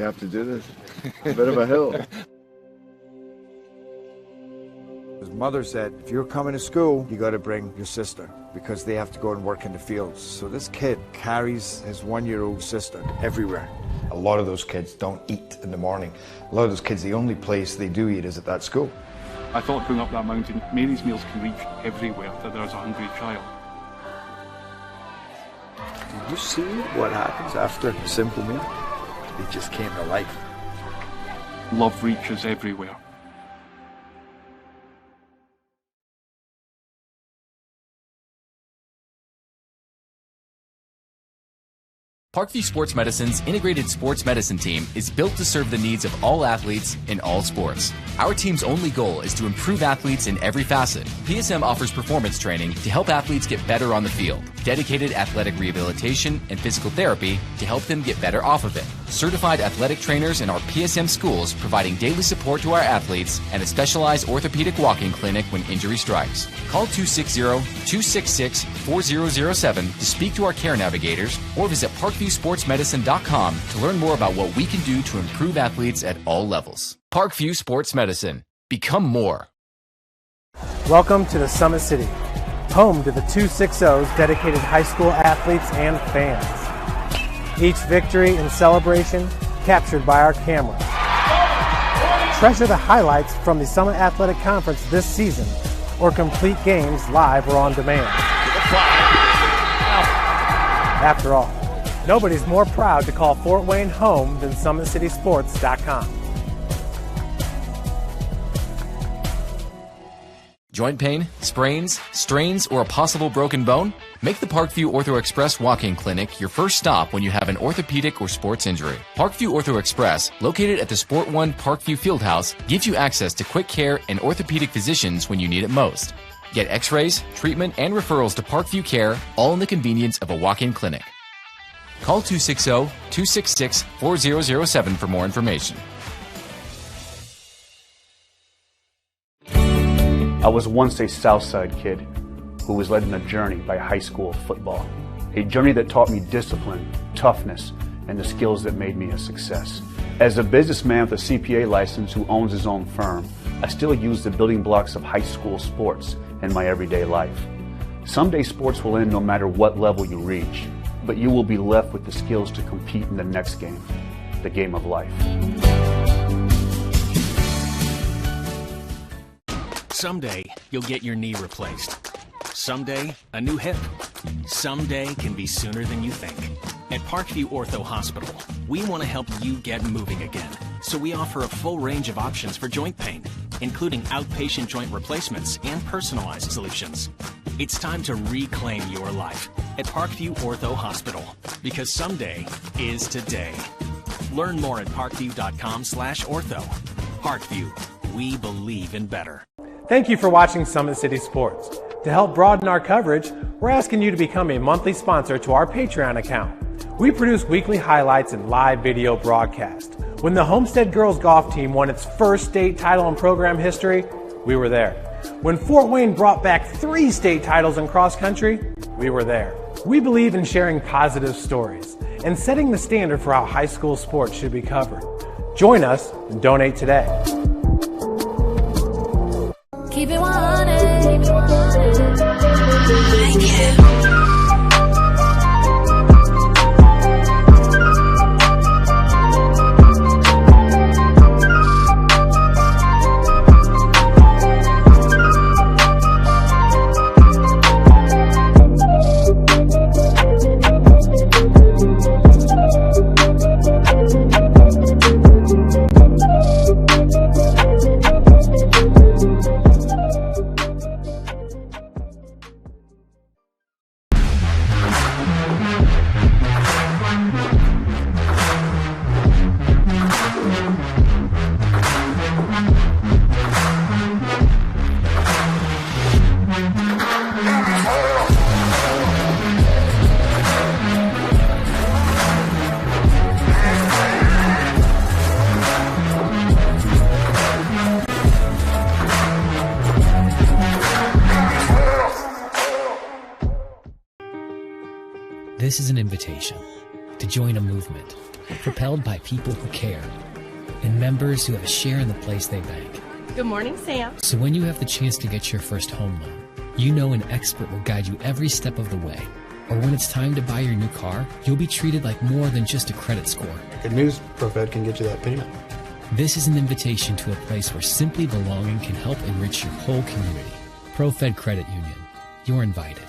you have to do this. A bit of a hill. His mother said, if you're coming to school, you got to bring your sister because they have to go and work in the fields. So this kid carries his 1-year-old sister everywhere. A lot of those kids don't eat in the morning. A lot of those kids, the only place they do eat is at that school. I thought going up that mountain, Mary's meals can reach everywhere that there's a hungry child. Did you see what happens after a simple meal? It just came to life. Love reaches everywhere. Parkview Sports Medicine's integrated sports medicine team is built to serve the needs of all athletes in all sports. Our team's only goal is to improve athletes in every facet. PSM offers performance training to help athletes get better on the field, dedicated athletic rehabilitation and physical therapy to help them get better off of it, certified athletic trainers in our PSM schools providing daily support to our athletes, and a specialized orthopedic walk-in clinic when injury strikes. Call 260-266-4007 to speak to our care navigators or visit ParkviewSportsMedicine.com to learn more about what we can do to improve athletes at all levels. Parkview Sports Medicine. Become more. Welcome to the Summit City, home to the 260's dedicated high school athletes and fans. Each victory and celebration captured by our camera. Treasure the highlights from the Summit Athletic Conference this season or complete games live or on demand. After all, nobody's more proud to call Fort Wayne home than SummitCitySports.com. Joint pain, sprains, strains, or a possible broken bone? Make the Parkview Ortho Express walk-in clinic your first stop when you have an orthopedic or sports injury. Parkview Ortho Express, located at the Sport One Parkview Fieldhouse, gives you access to quick care and orthopedic physicians when you need it most. Get x-rays, treatment, and referrals to Parkview Care, all in the convenience of a walk-in clinic. Call 260-266-4007 for more information. I was once a Southside kid who was led on a journey by high school football. A journey that taught me discipline, toughness, and the skills that made me a success. As a businessman with a CPA license who owns his own firm, I still use the building blocks of high school sports in my everyday life. Someday sports will end no matter what level you reach, but you will be left with the skills to compete in the next game, the game of life. Someday, you'll get your knee replaced. Someday, a new hip. Someday can be sooner than you think. At Parkview Ortho Hospital, we want to help you get moving again. So we offer a full range of options for joint pain, including outpatient joint replacements and personalized solutions. It's time to reclaim your life at Parkview Ortho Hospital, because someday is today. Learn more at parkview.com/ortho. Parkview, we believe in better. Thank you for watching Summit City Sports. To help broaden our coverage, we're asking you to become a monthly sponsor to our Patreon account. We produce weekly highlights and live video broadcasts. When the Homestead Girls Golf Team won its first state title in program history, we were there. When Fort Wayne brought back 3 state titles in cross country, we were there. We believe in sharing positive stories and setting the standard for how high school sports should be covered. Join us and donate today. Keep it 100. Thank you. This is an invitation to join a movement propelled by people who care, and members who have a share in the place they bank. Good morning, Sam. So when you have the chance to get your first home loan, you know an expert will guide you every step of the way. Or when it's time to buy your new car, you'll be treated like more than just a credit score. Good news, ProFed can get you that payment. This is an invitation to a place where simply belonging can help enrich your whole community. ProFed Credit Union. You're invited.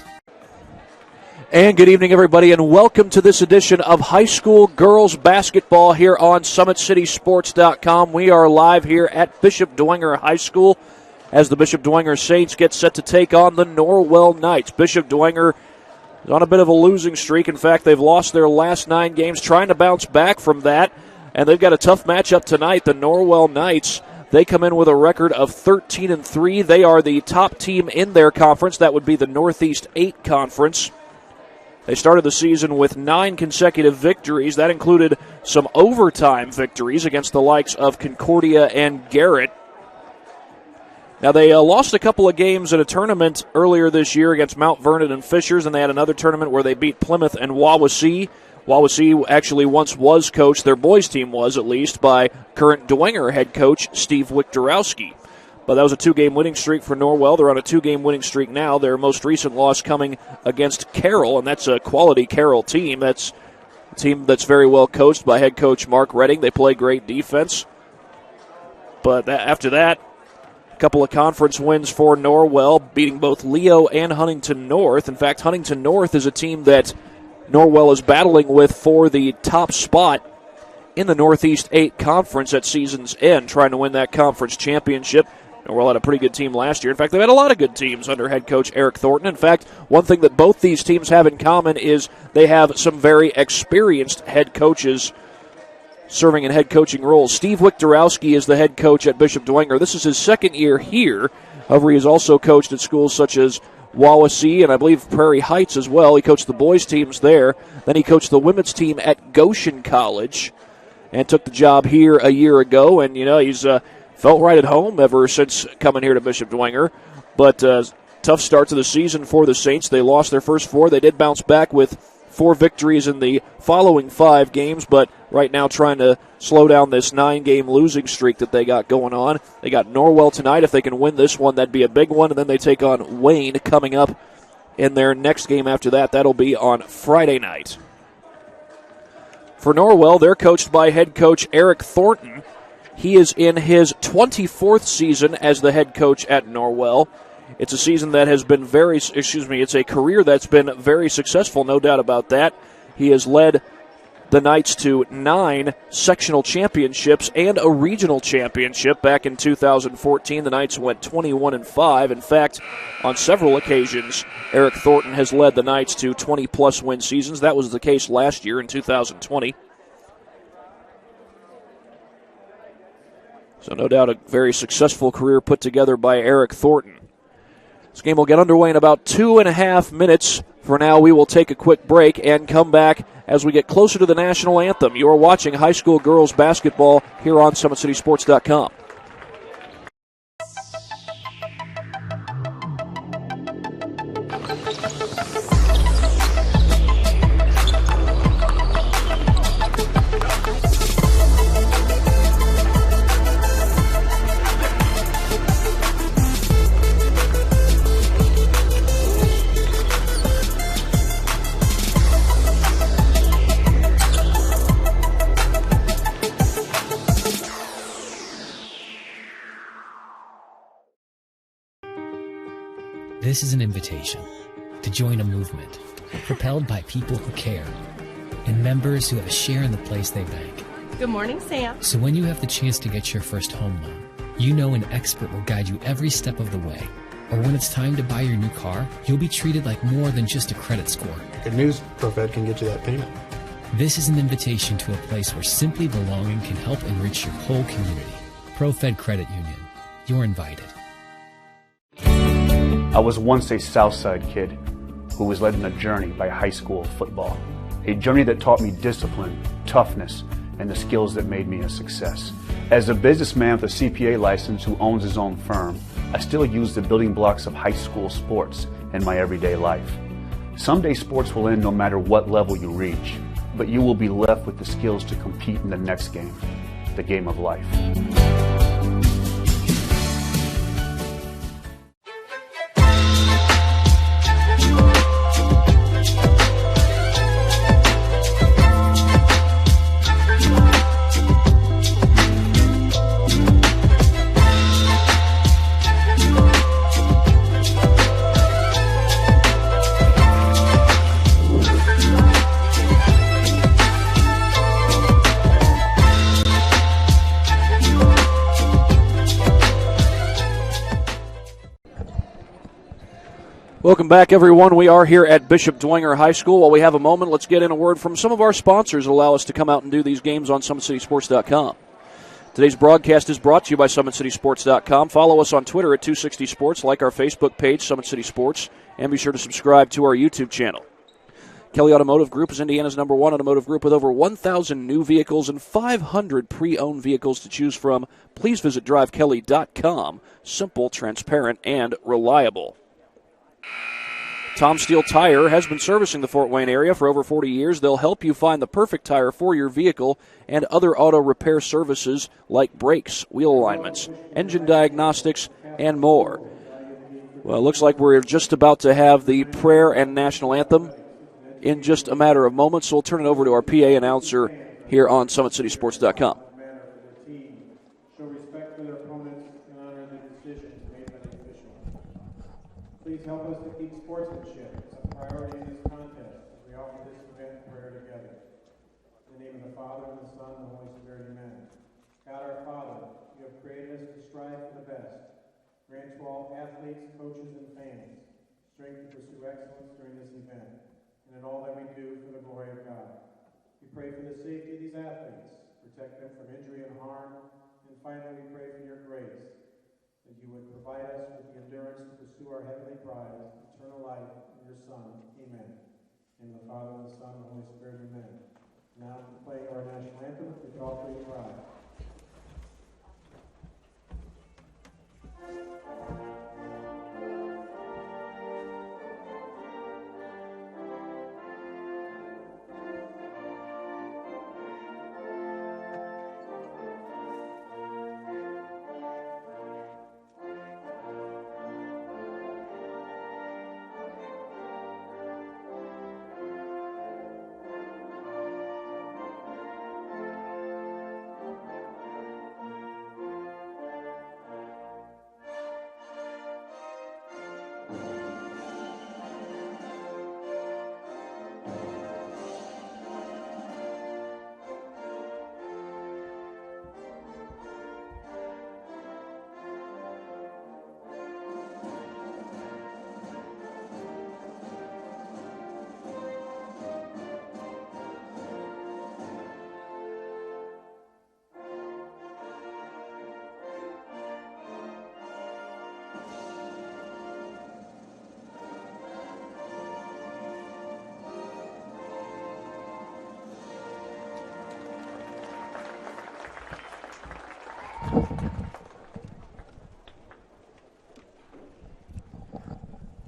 And good evening, everybody, and welcome to this edition of High School Girls Basketball here on SummitCitySports.com. We are live here at Bishop Dwenger High School as the Bishop Dwenger Saints get set to take on the Norwell Knights. Bishop Dwenger is on a bit of a losing streak. In fact, they've lost their last 9 games, trying to bounce back from that. And they've got a tough matchup tonight. The Norwell Knights, they come in with a record of 13-3. They are the top team in their conference. That would be the Northeast 8 Conference. They started the season with 9 consecutive victories. That included some overtime victories against the likes of Concordia and Garrett. Now, they lost a couple of games in a tournament earlier this year against Mount Vernon and Fishers, and they had another tournament where they beat Plymouth and Wawasee. Wawasee actually once was coached, their boys team was at least, by current Dwenger head coach Steve Wiktorowski. But that was a 2-game winning streak for Norwell. They're on a 2-game winning streak now. Their most recent loss coming against Carroll, and that's a quality Carroll team. That's a team that's very well coached by head coach Mark Redding. They play great defense. But after that, a couple of conference wins for Norwell, beating both Leo and Huntington North. In fact, Huntington North is a team that Norwell is battling with for the top spot in the Northeast 8 Conference at season's end, trying to win that conference championship. Norwell had a pretty good team last year. In fact, they've had a lot of good teams under head coach Eric Thornton. In fact, one thing that both these teams have in common is they have some very experienced head coaches serving in head coaching roles. Steve Wiktorowski is the head coach at Bishop Dwenger. This is his second year here. However, he has also coached at schools such as Wawasee and I believe Prairie Heights as well. He coached the boys' teams there. Then he coached the women's team at Goshen College and took the job here a year ago. And, you know, he's felt right at home ever since coming here to Bishop Dwenger. But tough start to the season for the Saints. They lost their first 4. They did bounce back with 4 victories in the following 5 games, but right now trying to slow down this 9-game losing streak that they got going on. They got Norwell tonight. If they can win this one, that'd be a big one, and then they take on Wayne coming up in their next game after that. That'll be on Friday night. For Norwell, they're coached by head coach Eric Thornton. He is in his 24th season as the head coach at Norwell. It's a season that has been it's a career that's been very successful, no doubt about that. He has led the Knights to 9 sectional championships and a regional championship. Back in 2014, the Knights went 21-5. In fact, on several occasions, Eric Thornton has led the Knights to 20-plus win seasons. That was the case last year in 2020. So no doubt a very successful career put together by Eric Thornton. This game will get underway in about 2.5 minutes. For now, we will take a quick break and come back as we get closer to the national anthem. You are watching high school girls basketball here on SummitCitySports.com. This is an invitation to join a movement propelled by people who care and members who have a share in the place they bank. Good morning, Sam. So when you have the chance to get your first home loan, you know an expert will guide you every step of the way. Or when it's time to buy your new car, you'll be treated like more than just a credit score. Good news, ProFed can get you that payment. This is an invitation to a place where simply belonging can help enrich your whole community. ProFed Credit Union. You're invited. I was once a Southside kid who was led on a journey by high school football. A journey that taught me discipline, toughness, and the skills that made me a success. As a businessman with a CPA license who owns his own firm, I still use the building blocks of high school sports in my everyday life. Someday sports will end no matter what level you reach. but you will be left with the skills to compete in the next game, the game of life. Welcome back, everyone. We are here at Bishop Dwenger High School. While we have a moment, let's get in a word from some of our sponsors that allow us to come out and do these games on SummitCitySports.com. Today's broadcast is brought to you by SummitCitySports.com. Follow us on Twitter at 260Sports, like our Facebook page, Summit City Sports, and be sure to subscribe to our YouTube channel. Kelly Automotive Group is Indiana's #1 automotive group with over 1,000 new vehicles and 500 pre-owned vehicles to choose from. Please visit drivekelly.com. Simple, transparent, and reliable. Tom Steele Tire has been servicing the Fort Wayne area for over 40 years. They'll help you find the perfect tire for your vehicle and other auto repair services like brakes, wheel alignments, engine diagnostics, and more. Well, it looks like we're just about to have the prayer and national anthem in just a matter of moments, so we'll turn it over to our PA announcer here on SummitCitySports.com. Show respect for their opponents and honor the decisions made by the official. Please help us to keep sportsmanship as a priority in this contest as we offer this event prayer together. In the name of the Father, and the Son, and the Holy Spirit, amen. God our Father, you have created us to strive for the best. Grant to all athletes, coaches, and fans strength to pursue excellence during this event and in all that we do for the glory of God. We pray for the safety of these athletes, protect them from injury and harm, and finally we pray for your grace, that you would provide us with the endurance to pursue our heavenly prize, eternal life in your Son. Amen. In the Father, and the Son, and the Holy Spirit, amen. Now, to play our national anthem, we could all please rise.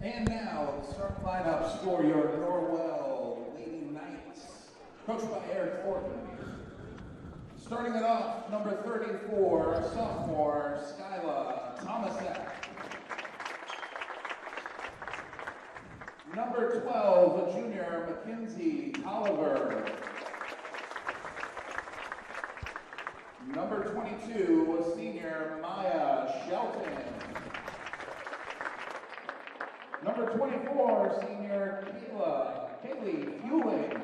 And now, the start lineups for your Norwell Lady Knights, coached by Eric Fortman. Starting it off, number 34, sophomore Skyla Thomasek. Number 12, a junior Mackenzie Oliver. Number 22, a senior Maya Shelton. Number 24, senior Kaylee Hewling.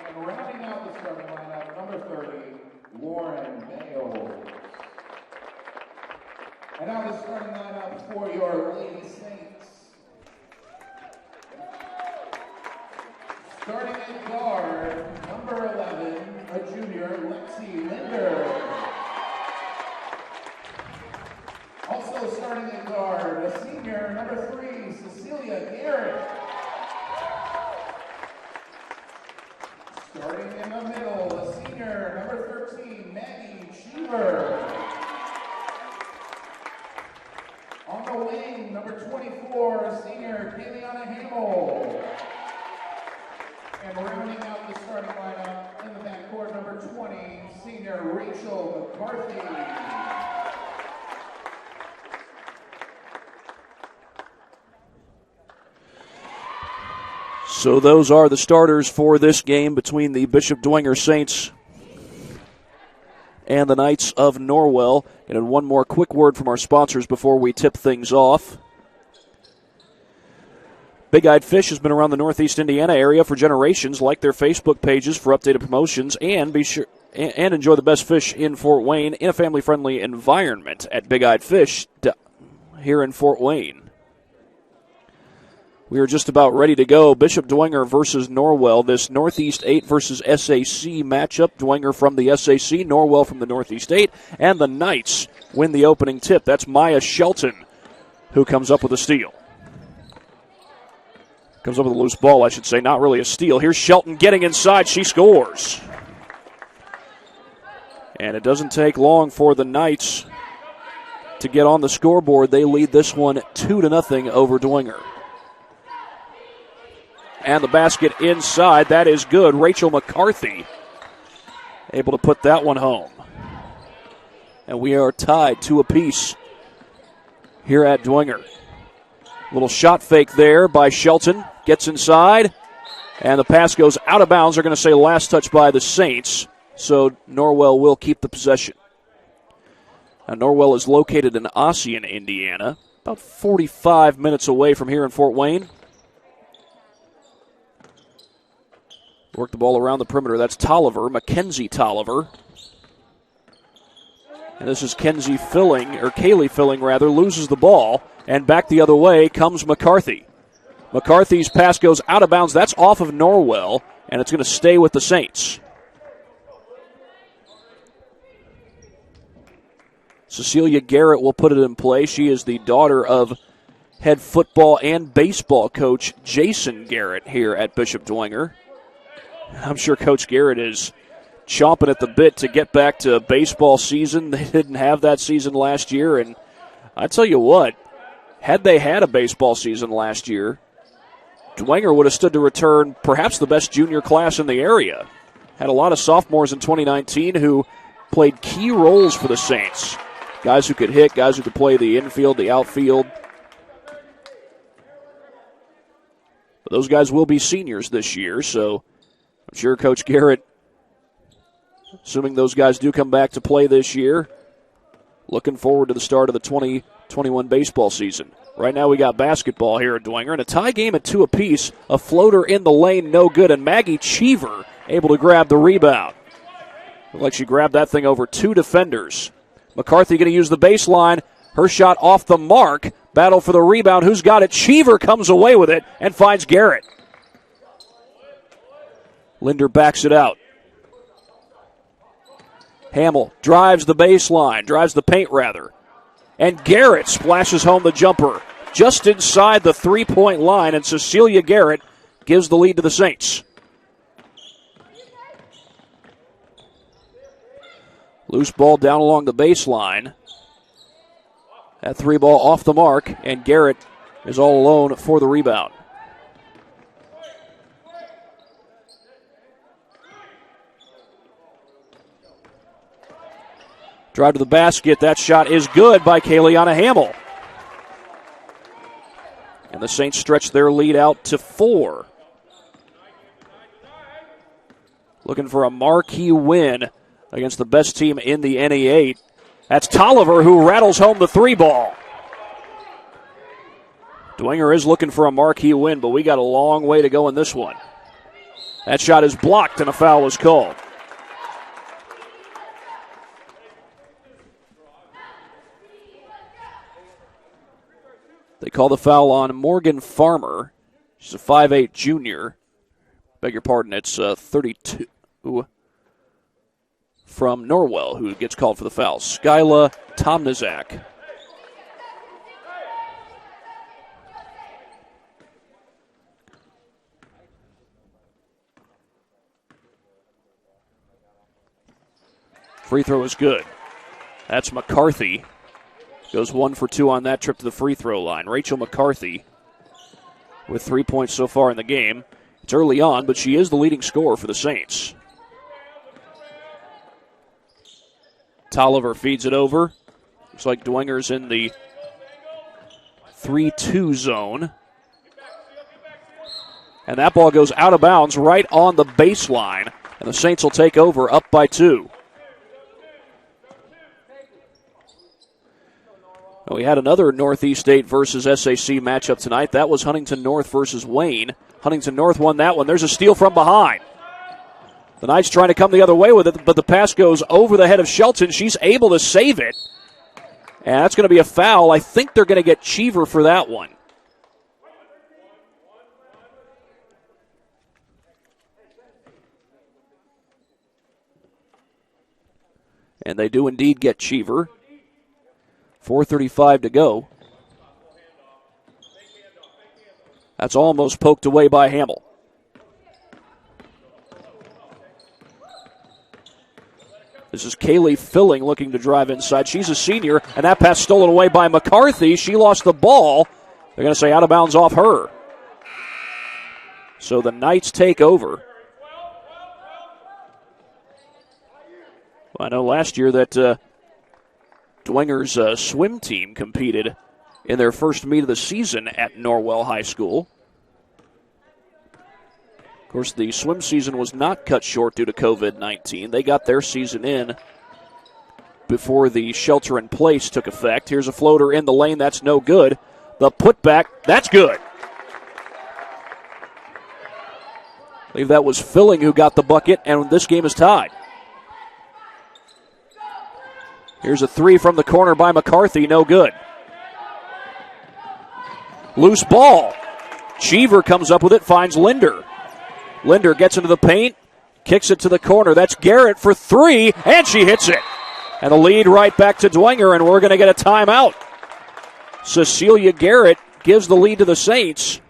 And rounding out the starting lineup, number 30, Lauren Mayo. And now the starting lineup for your Lady Saints. Starting at guard, number 11, a junior Lexi Linder. Also starting at guard, a senior, number 3, Cecilia Garrett. Starting in the middle, a senior, number 13, Maggie Cheever. On the wing, number 24, a senior, Kayliana Hamill. And rounding out the starting lineup in the backcourt, number 20, senior Rachel McCarthy. So those are the starters for this game between the Bishop Dwenger Saints and the Knights of Norwell. And one more quick word from our sponsors before we tip things off. Big Eyed Fish has been around the Northeast Indiana area for generations. Like their Facebook pages for updated promotions and enjoy the best fish in Fort Wayne in a family-friendly environment at Big Eyed Fish here in Fort Wayne. We are just about ready to go. Bishop Dwenger versus Norwell. This Northeast 8 versus SAC matchup. Dwenger from the SAC, Norwell from the Northeast 8. And the Knights win the opening tip. That's Maya Shelton who comes up with a steal. Comes up with a loose ball, I should say. Not really a steal. Here's Shelton getting inside. She scores. And it doesn't take long for the Knights to get on the scoreboard. They lead this one 2-0 over Dwenger. And the basket inside. That is good. Rachel McCarthy able to put that one home. And we are tied 2 apiece here at Dwenger. Little shot fake there by Shelton. Gets inside. And the pass goes out of bounds. They're going to say last touch by the Saints. So Norwell will keep the possession. Now Norwell is located in Ossian, Indiana. About 45 minutes away from here in Fort Wayne. Work the ball around the perimeter. That's Tolliver, Mackenzie Tolliver. And this is Kaylee Filling, loses the ball. And back the other way comes McCarthy. McCarthy's pass goes out of bounds. That's off of Norwell, and it's going to stay with the Saints. Cecilia Garrett will put it in play. She is the daughter of head football and baseball coach Jason Garrett here at Bishop Dwenger. I'm sure Coach Garrett is chomping at the bit to get back to baseball season. They didn't have that season last year, and I tell you what, had they had a baseball season last year, Dwenger would have stood to return perhaps the best junior class in the area. Had a lot of sophomores in 2019 who played key roles for the Saints. Guys who could hit, guys who could play the infield, the outfield. But those guys will be seniors this year, so I'm sure Coach Garrett, assuming those guys do come back to play this year, looking forward to the start of the 2021 baseball season. Right now we got basketball here at Dwenger, and a tie game at 2 apiece. A floater in the lane, no good, and Maggie Cheever able to grab the rebound. Looked like she grabbed that thing over 2 defenders. McCarthy going to use the baseline. Her shot off the mark. Battle for the rebound. Who's got it? Cheever comes away with it and finds Garrett. Linder backs it out. Hamill drives the baseline, drives the paint rather. And Garrett splashes home the jumper just inside the 3-point line, and Cecilia Garrett gives the lead to the Saints. Loose ball down along the baseline. That 3 ball off the mark, and Garrett is all alone for the rebound. Drive to the basket. That shot is good by Kayleana Hamill. And the Saints stretch their lead out to 4. Looking for a marquee win against the best team in the NE8. That's Tolliver who rattles home the 3 ball. Dwenger is looking for a marquee win, but we got a long way to go in this one. That shot is blocked and a foul is called. They call the foul on Morgan Farmer. She's a 5'8 junior. Beg your pardon, it's 32 from Norwell who gets called for the foul. Skyla Tomnazak. Free throw is good. That's McCarthy. Goes 1 for 2 on that trip to the free throw line. Rachel McCarthy with 3 points so far in the game. It's early on, but she is the leading scorer for the Saints. Tolliver feeds it over. Looks like Dwenger's in the 3-2 zone. And that ball goes out of bounds right on the baseline. And the Saints will take over up by 2. We had another Northeast State versus SAC matchup tonight. That was Huntington North versus Wayne. Huntington North won that one. There's a steal from behind. The Knights trying to come the other way with it, but the pass goes over the head of Shelton. She's able to save it. And that's going to be a foul. I think they're going to get Cheever for that one. And they do indeed get Cheever. 4:35 to go. That's almost poked away by Hamill. This is Kaylee Filling looking to drive inside. She's a senior, and that pass stolen away by McCarthy. She lost the ball. They're going to say out of bounds off her. So the Knights take over. Well, I know last year that Dwenger's swim team competed in their first meet of the season at Norwell High School. Of course, the swim season was not cut short due to COVID-19. They got their season in before the shelter-in-place took effect. Here's a floater in the lane. That's no good. The putback, that's good. I believe that was Filling who got the bucket, and this game is tied. Here's a 3 from the corner by McCarthy, no good. Loose ball. Cheever comes up with it, finds Linder. Linder gets into the paint, kicks it to the corner. That's Garrett for 3, and she hits it. And the lead right back to Dwenger, and we're going to get a timeout. Cecilia Garrett gives the lead to the Saints.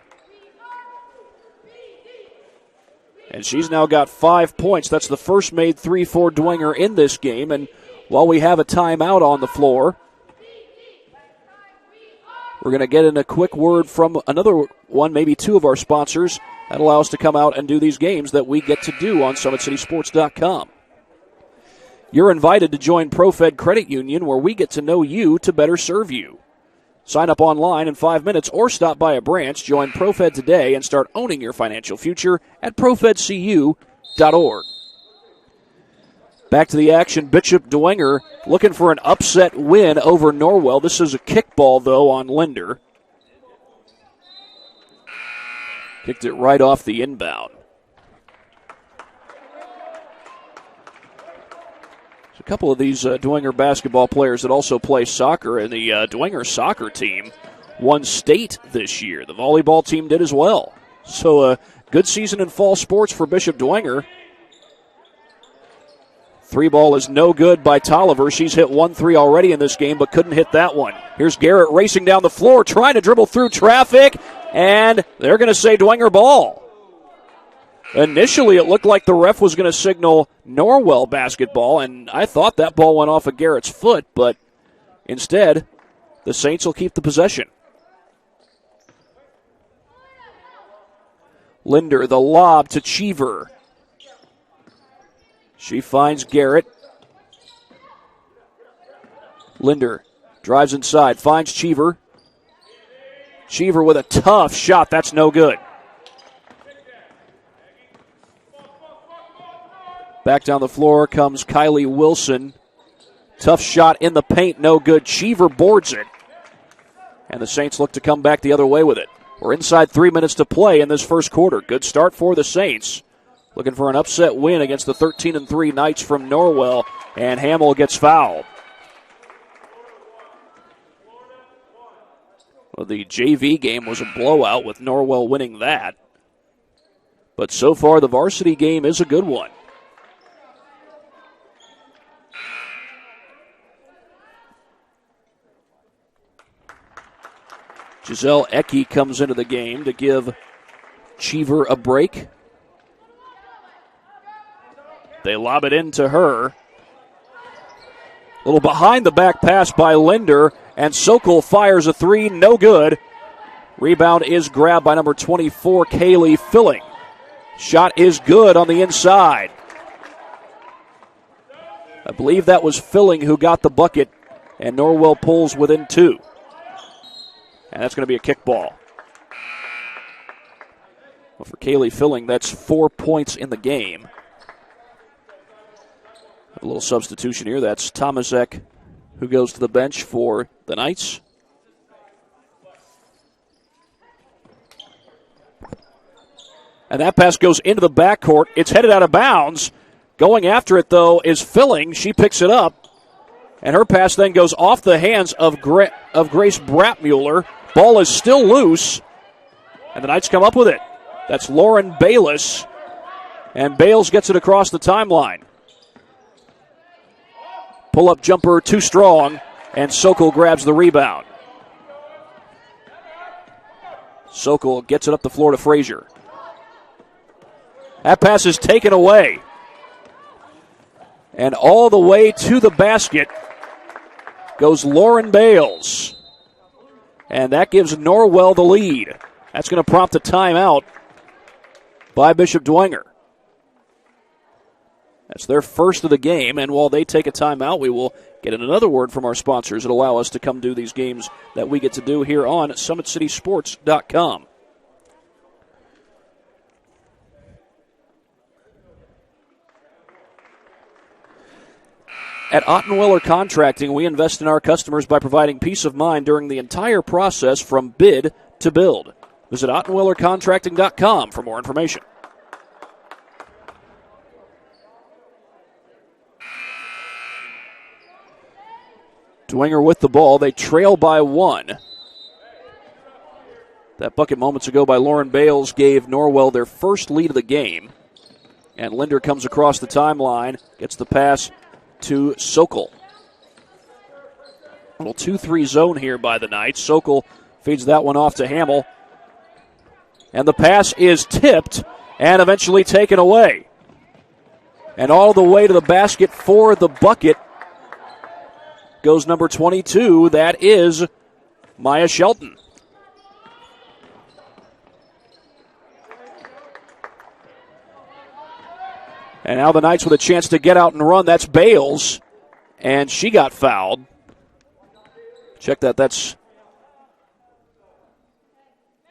And she's now got 5 points. That's the first made 3 for Dwenger in this game. And while we have a timeout on the floor, we're going to get in a quick word from another one, maybe 2 of our sponsors that allow us to come out and do these games that we get to do on SummitCitySports.com. You're invited to join ProFed Credit Union, where we get to know you to better serve you. Sign up online in 5 minutes or stop by a branch. Join ProFed today and start owning your financial future at profedcu.org. Back to the action. Bishop Dwenger looking for an upset win over Norwell. This is a kickball, though, on Linder. Kicked it right off the inbound. There's a couple of these Dwenger basketball players that also play soccer, and the Dwenger soccer team won state this year. The volleyball team did as well. So a good season in fall sports for Bishop Dwenger. 3 ball is no good by Tolliver. She's hit 1 3 already in this game, but couldn't hit that one. Here's Garrett racing down the floor, trying to dribble through traffic, and they're going to say Dwenger ball. Initially, it looked like the ref was going to signal Norwell basketball, and I thought that ball went off of Garrett's foot, but instead, the Saints will keep the possession. Linder, the lob to Cheever. She finds Garrett. Linder drives inside, finds Cheever. Cheever with a tough shot. That's no good. Back down the floor comes Kylie Wilson. Tough shot in the paint, no good. Cheever boards it. And the Saints look to come back the other way with it. We're inside 3 minutes to play in this first quarter. Good start for the Saints. Looking for an upset win against the 13-3 Knights from Norwell, and Hamill gets fouled. Well, the JV game was a blowout with Norwell winning that. But so far, the varsity game is a good one. Giselle Ecke comes into the game to give Cheever a break. They lob it into her. A little behind the back pass by Linder, and Sokol fires a 3, no good. Rebound is grabbed by number 24, Kaylee Filling. Shot is good on the inside. I believe that was Filling who got the bucket, and Norwell pulls within 2. And that's going to be a kickball. Well, for Kaylee Filling, that's 4 points in the game. A little substitution here. That's Tomasek who goes to the bench for the Knights. And that pass goes into the backcourt. It's headed out of bounds. Going after it, though, is Filling. She picks it up. And her pass then goes off the hands of Grace Bratmuller. Ball is still loose. And the Knights come up with it. That's Lauren Bayless. And Bales gets it across the timeline. Pull-up jumper too strong. And Sokol grabs the rebound. Sokol gets it up the floor to Frazier. That pass is taken away. And all the way to the basket goes Lauren Bales. And that gives Norwell the lead. That's going to prompt a timeout by Bishop Dwenger. That's their first of the game, and while they take a timeout, we will get in another word from our sponsors that allow us to come do these games that we get to do here on SummitCitySports.com. At Ottenweiler Contracting, we invest in our customers by providing peace of mind during the entire process from bid to build. Visit OttenweilerContracting.com for more information. Dwenger with the ball. They trail by 1. That bucket moments ago by Lauren Bales gave Norwell their first lead of the game. And Linder comes across the timeline, gets the pass to Sokol. A little 2-3 zone here by the Knights. Sokol feeds that one off to Hamill. And the pass is tipped and eventually taken away. And all the way to the basket for the bucket goes number 22. That is Maya Shelton. And now the Knights with a chance to get out and run. That's Bales. And she got fouled. Check that. That's...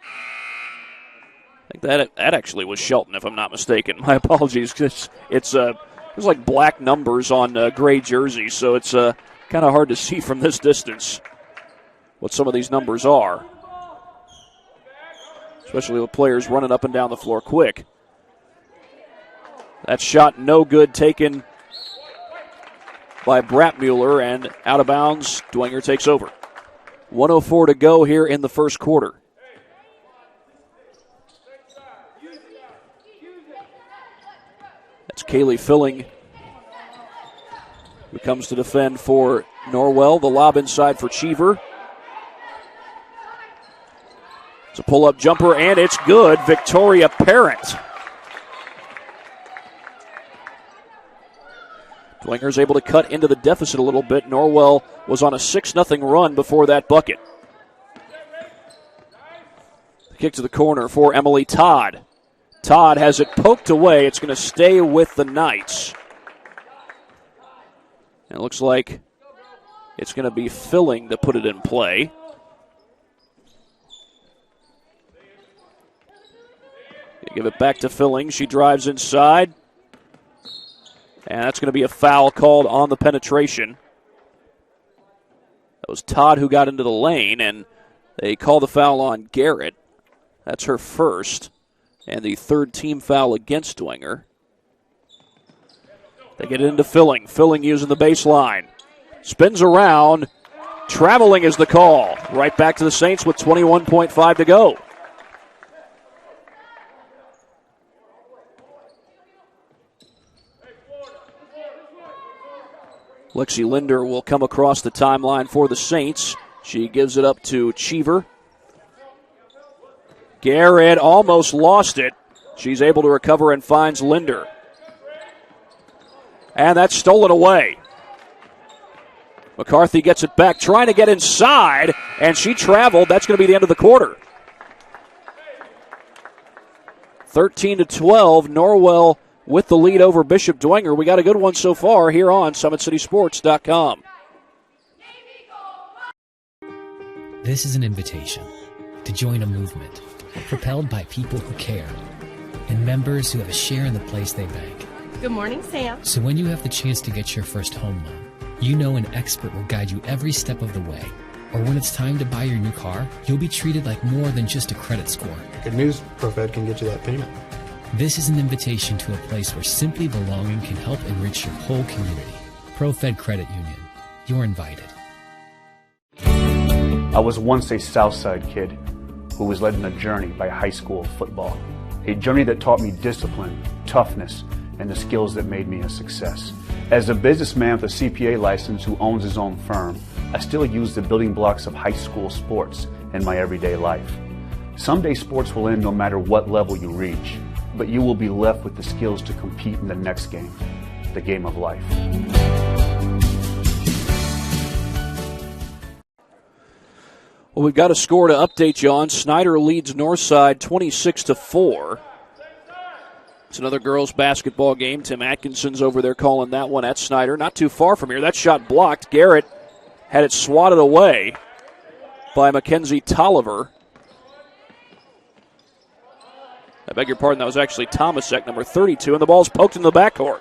I think that actually was Shelton, if I'm not mistaken. My apologies. It's there's like black numbers on gray jerseys, so it's kind of hard to see from this distance what some of these numbers are. Especially with players running up and down the floor quick. That shot no good, taken by Bratmuller, and out of bounds. Dwenger takes over. 1:04 to go here in the first quarter. That's Kaylee Filling who comes to defend for Norwell. The lob inside for Cheever. It's a pull-up jumper, and it's good. Victoria Parent. Dwenger's able to cut into the deficit a little bit. Norwell was on a 6-0 run before that bucket. The kick to the corner for Emily Todd. Todd has it poked away. It's going to stay with the Knights. And it looks like it's going to be Filling to put it in play. Give it back to Filling. She drives inside. And that's going to be a foul called on the penetration. That was Todd who got into the lane, and they call the foul on Garrett. That's her first, and the third team foul against Dwenger. They get it into Filling. Filling using the baseline. Spins around. Traveling is the call. Right back to the Saints with 21.5 to go. Lexi Linder will come across the timeline for the Saints. She gives it up to Cheever. Garrett almost lost it. She's able to recover and finds Linder. And that's stolen away. McCarthy gets it back, trying to get inside, and she traveled. That's going to be the end of the quarter. 13-12, Norwell with the lead over Bishop Dwenger. We got a good one so far here on SummitCitySports.com. This is an invitation to join a movement propelled by people who care and members who have a share in the place they bank. Good morning, Sam. So when you have the chance to get your first home loan, you know an expert will guide you every step of the way. Or when it's time to buy your new car, you'll be treated like more than just a credit score. Good news, ProFed can get you that payment. This is an invitation to a place where simply belonging can help enrich your whole community. ProFed Credit Union. You're invited. I was once a Southside kid who was led on a journey by high school football. A journey that taught me discipline, toughness, and the skills that made me a success. As a businessman with a CPA license who owns his own firm, I still use the building blocks of high school sports in my everyday life. Someday sports will end no matter what level you reach, but you will be left with the skills to compete in the next game, the game of life. Well, we've got a score to update you on. Snyder leads Northside 26-4. It's another girls' basketball game. Tim Atkinson's over there calling that one at Snyder. Not too far from here. That shot blocked. Garrett had it swatted away by Mackenzie Tolliver. I beg your pardon, that was actually Tomasek, number 32, and the ball's poked in the backcourt.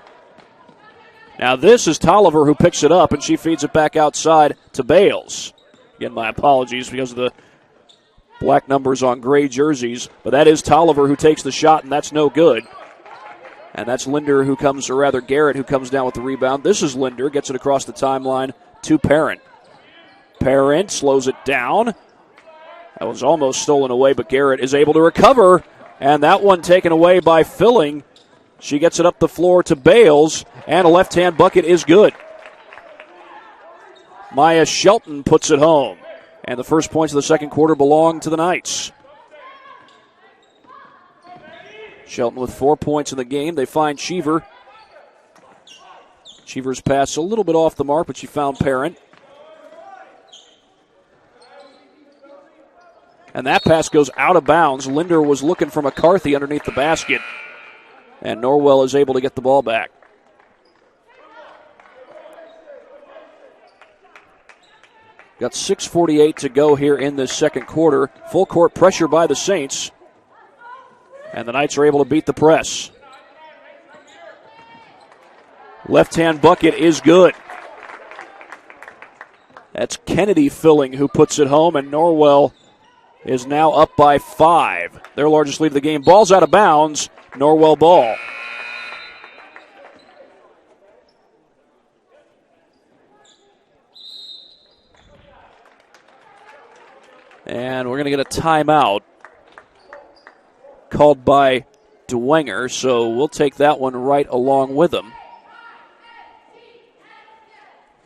Now this is Tolliver who picks it up, and she feeds it back outside to Bales. Again, my apologies because of the black numbers on gray jerseys, but that is Tolliver who takes the shot, and that's no good. And that's Linder who comes, or rather Garrett who comes down with the rebound. This is Linder, gets it across the timeline to Parent. Parent slows it down. That was almost stolen away, but Garrett is able to recover, and that one taken away by Filling. She gets it up the floor to Bales, and a left-hand bucket is good. Maya Shelton puts it home, and the first points of the second quarter belong to the Knights. Shelton with 4 points in the game. They find Cheever. Cheever's pass a little bit off the mark, but she found Parent. And that pass goes out of bounds. Linder was looking for McCarthy underneath the basket, and Norwell is able to get the ball back. Got 6:48 to go here in this second quarter. Full court pressure by the Saints. And the Knights are able to beat the press. Left-hand bucket is good. That's Kennedy Filling who puts it home, and Norwell is now up by 5. Their largest lead of the game. Ball's out of bounds. Norwell ball. And we're going to get a timeout called by Dwenger, so we'll take that one right along with him.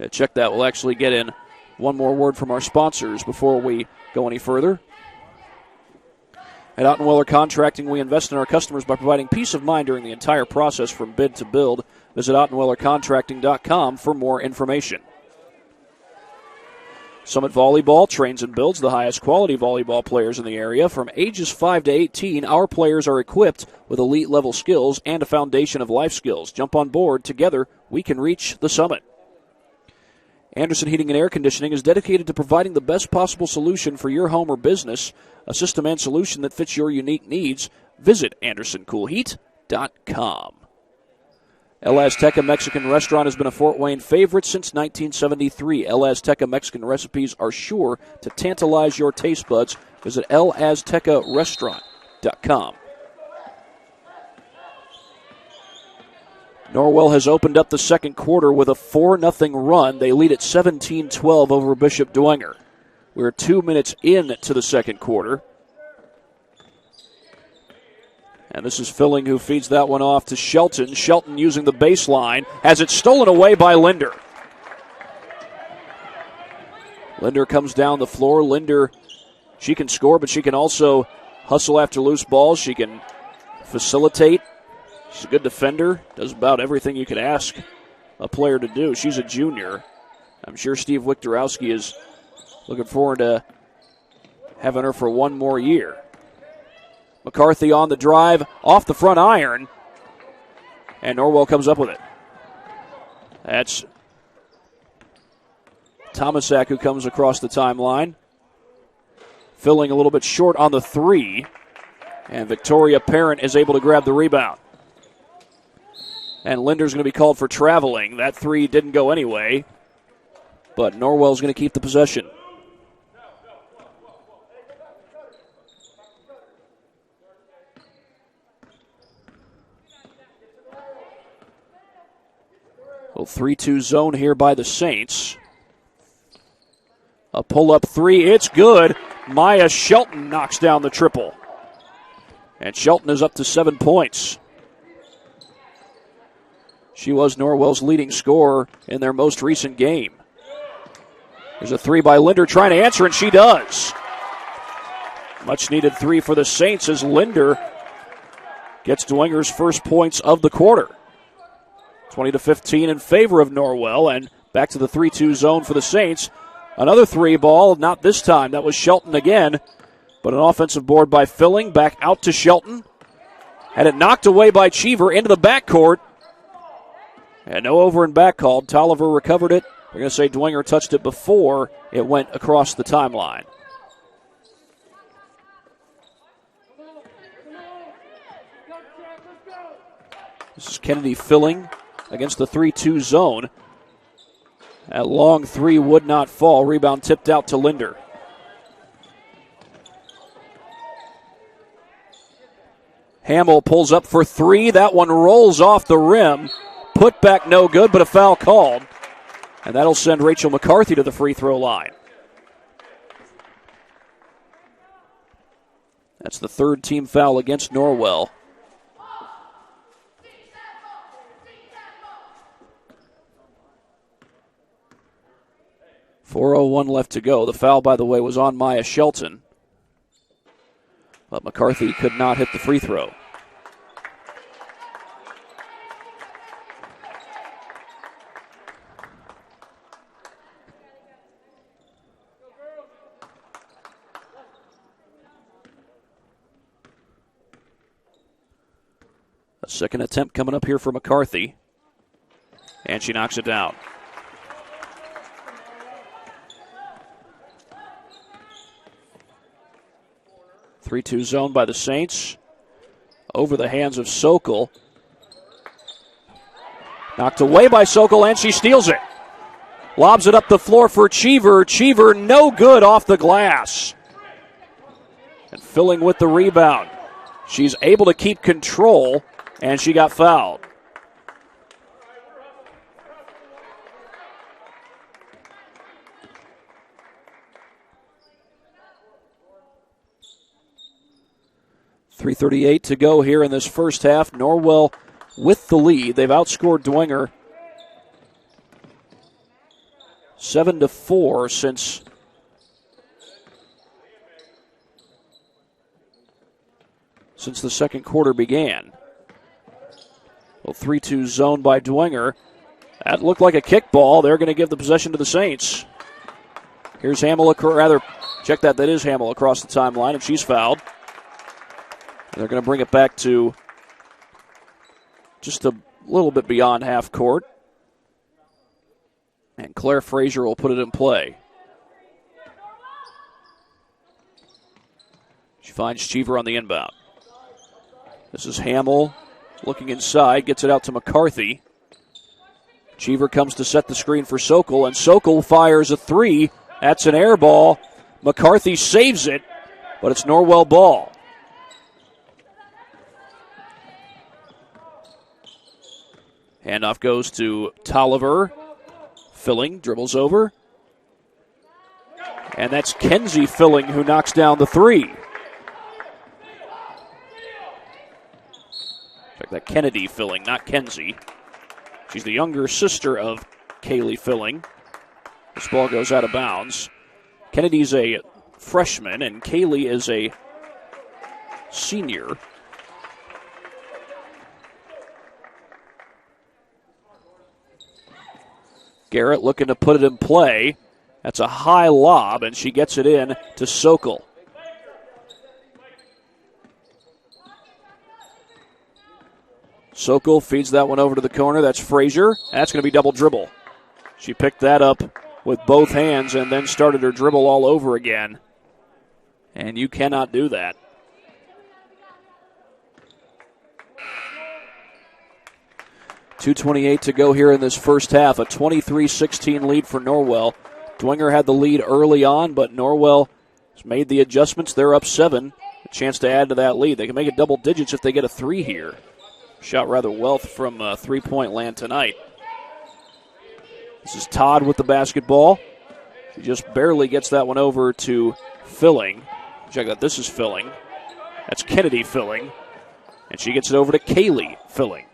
Check that. We'll actually get in one more word from our sponsors before we go any further. At Ottenweller Contracting, we invest in our customers by providing peace of mind during the entire process from bid to build. Visit OttenwellerContracting.com for more information. Summit Volleyball trains and builds the highest quality volleyball players in the area. From ages 5 to 18, our players are equipped with elite-level skills and a foundation of life skills. Jump on board. Together, we can reach the summit. Anderson Heating and Air Conditioning is dedicated to providing the best possible solution for your home or business, a system and solution that fits your unique needs. Visit AndersonCoolHeat.com. El Azteca Mexican Restaurant has been a Fort Wayne favorite since 1973. El Azteca Mexican recipes are sure to tantalize your taste buds. Visit elaztecarestaurant.com. Norwell has opened up the second quarter with a 4-0 run. They lead at 17-12 over Bishop Dwenger. We're 2 minutes into the second quarter. And this is Filling who feeds that one off to Shelton. Shelton using the baseline. Has it stolen away by Linder. Linder comes down the floor. Linder, she can score, but she can also hustle after loose balls. She can facilitate. She's a good defender. Does about everything you could ask a player to do. She's a junior. I'm sure Steve Wiktorowski is looking forward to having her for one more year. McCarthy on the drive, off the front iron, and Norwell comes up with it. That's Tomasak who comes across the timeline. Filling a little bit short on the three, and Victoria Parent is able to grab the rebound. And Linder's going to be called for traveling. That three didn't go anyway, but Norwell's going to keep the possession. A 3-2 zone here by the Saints. A pull-up three, it's good. Maya Shelton knocks down the triple. And Shelton is up to 7 points. She was Norwell's leading scorer in their most recent game. There's a three by Linder trying to answer, and she does. Much needed three for the Saints as Linder gets Dwenger's first points of the quarter. 20-15 in favor of Norwell, and back to the 3-2 zone for the Saints. Another three ball, not this time. That was Shelton again, but an offensive board by Filling. Back out to Shelton. Had it knocked away by Cheever into the backcourt. And no over and back called. Tolliver recovered it. They're going to say Dwenger touched it before it went across the timeline. This is Kennedy Filling against the 3-2 zone. That long three would not fall. Rebound tipped out to Linder. Hamill pulls up for three. That one rolls off the rim. Put back no good, but a foul called. And that'll send Rachel McCarthy to the free throw line. That's the third team foul against Norwell. .401 left to go. The foul, by the way, was on Maya Shelton. But McCarthy could not hit the free throw. A second attempt coming up here for McCarthy. And she knocks it down. .3-2 zone by the Saints. Over the hands of Sokol. Knocked away by Sokol, and she steals it. Lobs it up the floor for Cheever. Cheever no good off the glass. And Filling with the rebound. She's able to keep control, and she got fouled. .338 to go here in this first half. Norwell with the lead. They've outscored Dwenger 7-4 since the second quarter began. Well, 3-2 zone by Dwenger. That looked like a kickball. They're going to give the possession to the Saints. Here's Hamill, check that is Hamill across the timeline, and she's fouled. They're going to bring it back to just a little bit beyond half court. And Claire Frazier will put it in play. She finds Cheever on the inbound. This is Hamill looking inside, gets it out to McCarthy. Cheever comes to set the screen for Sokol, and Sokol fires a three. That's an air ball. McCarthy saves it, but it's Norwell ball. Handoff goes to Tolliver. Filling dribbles over. And that's Kenzie Filling who knocks down the three. Check that, Kennedy Filling, not Kenzie. She's the younger sister of Kaylee Filling. This ball goes out of bounds. Kennedy's a freshman, and Kaylee is a senior. Garrett looking to put it in play. That's a high lob, and she gets it in to Sokol. Sokol feeds that one over to the corner. That's Frazier. That's going to be double dribble. She picked that up with both hands and then started her dribble all over again. And you cannot do that. .228 to go here in this first half. A 23-16 lead for Norwell. Dwenger had the lead early on, but Norwell has made the adjustments. They're up 7. A chance to add to that lead. They can make it double digits if they get a 3 here. Shot rather well from three-point land tonight. This is Todd with the basketball. She just barely gets that one over to Filling. Check out, this is Filling. That's Kennedy Filling. And she gets it over to Kaylee Filling.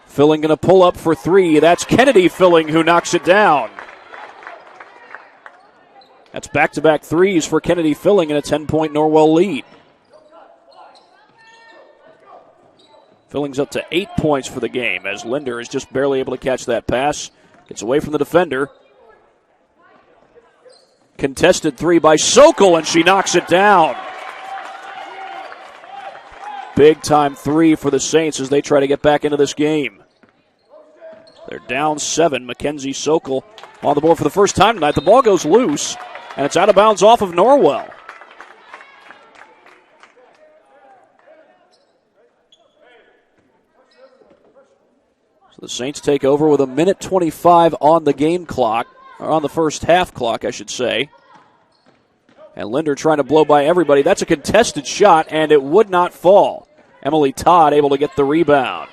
Filling going to pull up for 3. That's Kennedy Filling who knocks it down. That's back-to-back threes for Kennedy Filling in a 10-point Norwell lead. Filling's up to 8 points for the game as Linder is just barely able to catch that pass. Gets away from the defender. Contested 3 by Sokol, and she knocks it down. Big-time 3 for the Saints as they try to get back into this game. They're down 7. Mackenzie Sokol on the board for the first time tonight. The ball goes loose, and it's out of bounds off of Norwell. So the Saints take over with 1:25 on the game clock, or on the first half clock, I should say. And Linder trying to blow by everybody. That's a contested shot, and it would not fall. Emily Todd able to get the rebound.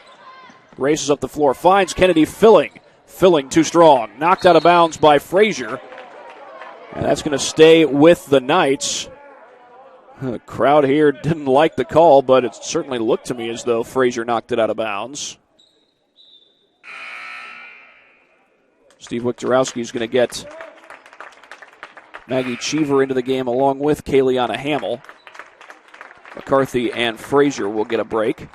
Races up the floor, finds Kennedy Filling. Filling too strong. Knocked out of bounds by Frazier. And that's going to stay with the Knights. The crowd here didn't like the call, but it certainly looked to me as though Frazier knocked it out of bounds. Steve Wiktorowski is going to get Maggie Cheever into the game along with Kayliana Hamill. McCarthy and Frazier will get a break.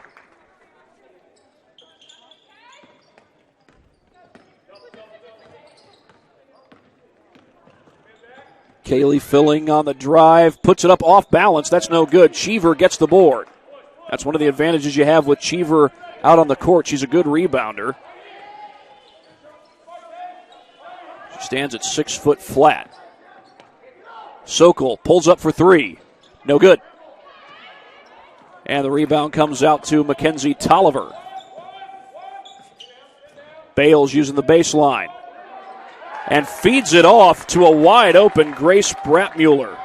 Kaylee Filling on the drive, puts it up off balance. That's no good. Cheever gets the board. That's one of the advantages you have with Cheever out on the court. She's a good rebounder. She stands at 6 foot flat. Sokol pulls up for 3. No good. And the rebound comes out to Mackenzie Tolliver. Bales using the baseline. And feeds it off to a wide-open Grace Bratmuller.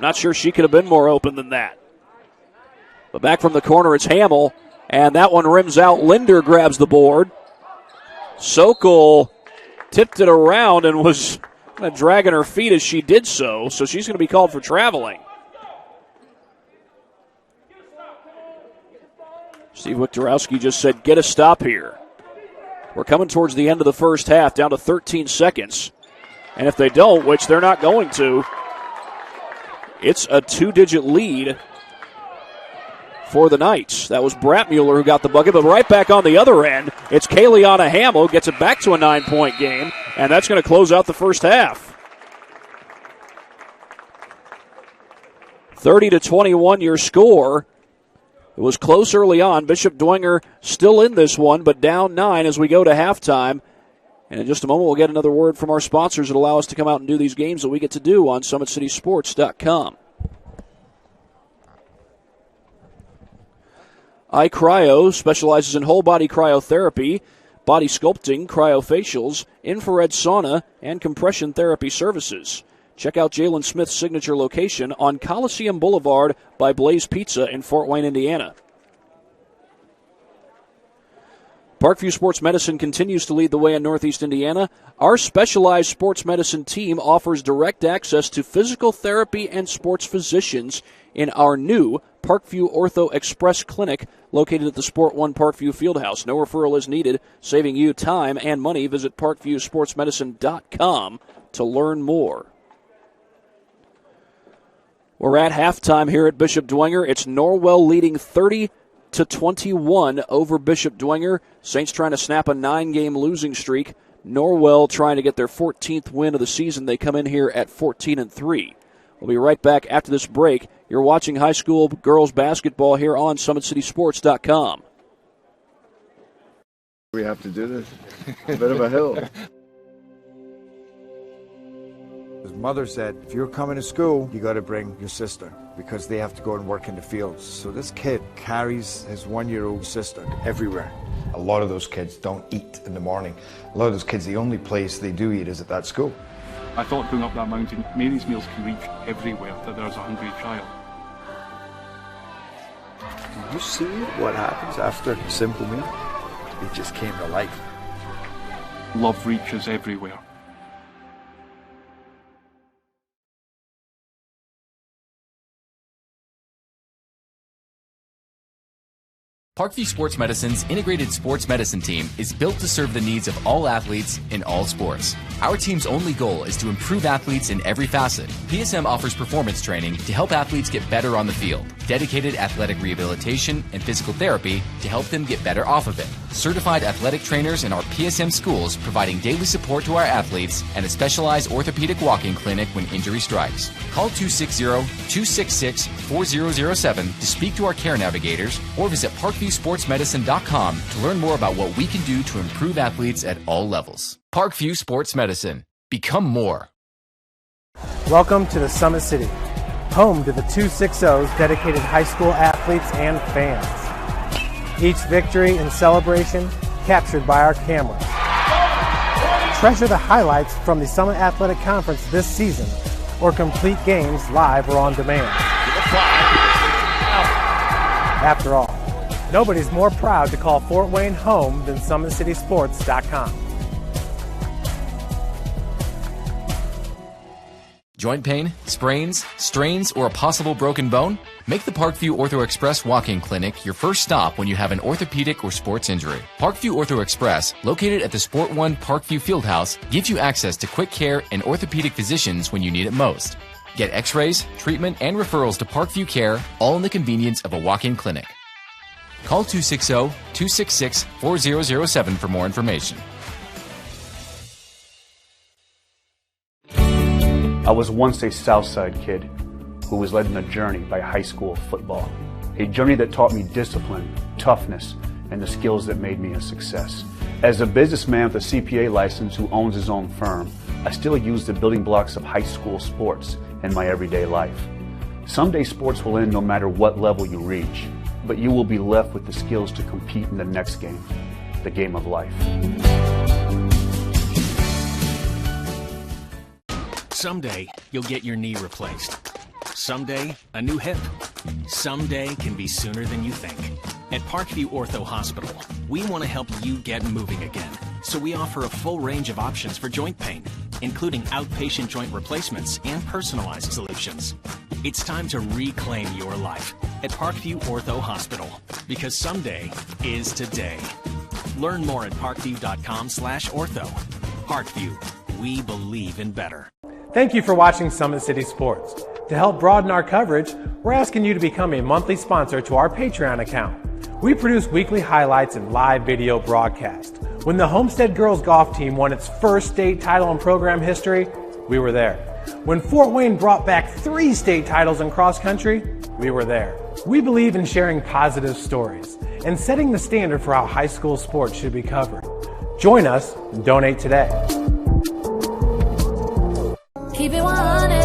Not sure she could have been more open than that. But back from the corner, it's Hamill. And that one rims out. Linder grabs the board. Sokol tipped it around and was kind of dragging her feet as she did so. So she's going to be called for traveling. Steve Wiktorowski just said, get a stop here. We're coming towards the end of the first half, down to 13 seconds. And if they don't, which they're not going to, it's a 2-digit lead for the Knights. That was Bratmuller who got the bucket, but right back on the other end, it's Kayliana Hamill, gets it back to a 9-point game, and that's going to close out the first half. 30-21 your score. It was close early on. Bishop Dwenger still in this one, but down 9 as we go to halftime. And in just a moment, we'll get another word from our sponsors that allow us to come out and do these games that we get to do on SummitCitySports.com. iCryo specializes in whole-body cryotherapy, body sculpting, cryofacials, infrared sauna, and compression therapy services. Check out Jalen Smith's signature location on Coliseum Boulevard by Blaze Pizza in Fort Wayne, Indiana. Parkview Sports Medicine continues to lead the way in Northeast Indiana. Our specialized sports medicine team offers direct access to physical therapy and sports physicians in our new Parkview Ortho Express Clinic located at the Sport One Parkview Fieldhouse. No referral is needed, saving you time and money. Visit parkviewsportsmedicine.com to learn more. We're at halftime here at Bishop Dwenger. It's Norwell leading 30-21 over Bishop Dwenger. Saints trying to snap a 9-game losing streak. Norwell trying to get their 14th win of the season. They come in here at 14-3. We'll be right back after this break. You're watching high school girls basketball here on SummitCitySports.com. We have to do this. A bit of a hill. His mother said, if you're coming to school, you got to bring your sister because they have to go and work in the fields. So this kid carries his 1-year-old sister everywhere. A lot of those kids don't eat in the morning. A lot of those kids, the only place they do eat is at that school. I thought going up that mountain, Mary's meals can reach everywhere that there's a hungry child. Did you see what happens after a simple meal? It just came to life. Love reaches everywhere. Parkview Sports Medicine's integrated sports medicine team is built to serve the needs of all athletes in all sports. Our team's only goal is to improve athletes in every facet. PSM offers performance training to help athletes get better on the field, dedicated athletic rehabilitation and physical therapy to help them get better off of it, certified athletic trainers in our PSM schools providing daily support to our athletes, and a specialized orthopedic walk-in clinic when injury strikes. Call 260-266-4007 to speak to our care navigators or visit ParkviewSportsMedicine.com to learn more about what we can do to improve athletes at all levels. Parkview Sports Medicine. Become more. Welcome to the Summit City, home to the 260's dedicated high school athletes and fans. Each victory and celebration captured by our cameras. Treasure the highlights from the Summit Athletic Conference this season or complete games live or on demand. After all, nobody's more proud to call Fort Wayne home than SummitCitySports.com. Joint pain, sprains, strains, or a possible broken bone? Make the Parkview Ortho Express walk-in clinic your first stop when you have an orthopedic or sports injury. Parkview Ortho Express, located at the Sport One Parkview Fieldhouse, gives you access to quick care and orthopedic physicians when you need it most. Get x-rays, treatment, and referrals to Parkview Care, all in the convenience of a walk-in clinic. Call 260-266-4007 for more information. I was once a Southside kid who was led on a journey by high school football. A journey that taught me discipline, toughness, and the skills that made me a success. As a businessman with a CPA license who owns his own firm, I still use the building blocks of high school sports in my everyday life. Someday sports will end no matter what level you reach, but you will be left with the skills to compete in the next game, the game of life. Someday, you'll get your knee replaced. Someday, a new hip. Someday can be sooner than you think. At Parkview Ortho Hospital, we want to help you get moving again. So we offer a full range of options for joint pain, including outpatient joint replacements and personalized solutions. It's time to reclaim your life at Parkview Ortho Hospital, because someday is today. Learn more at parkview.com/ortho. Parkview, we believe in better. Thank you for watching Summit City Sports. To help broaden our coverage, we're asking you to become a monthly sponsor to our Patreon account. We produce weekly highlights and live video broadcast. When the Homestead girls golf team won its first state title in program history, we were there. When Fort Wayne brought back 3 state titles in cross country, we were there. We believe in sharing positive stories and setting the standard for how high school sports should be covered. Join us and donate today. Keep it 100.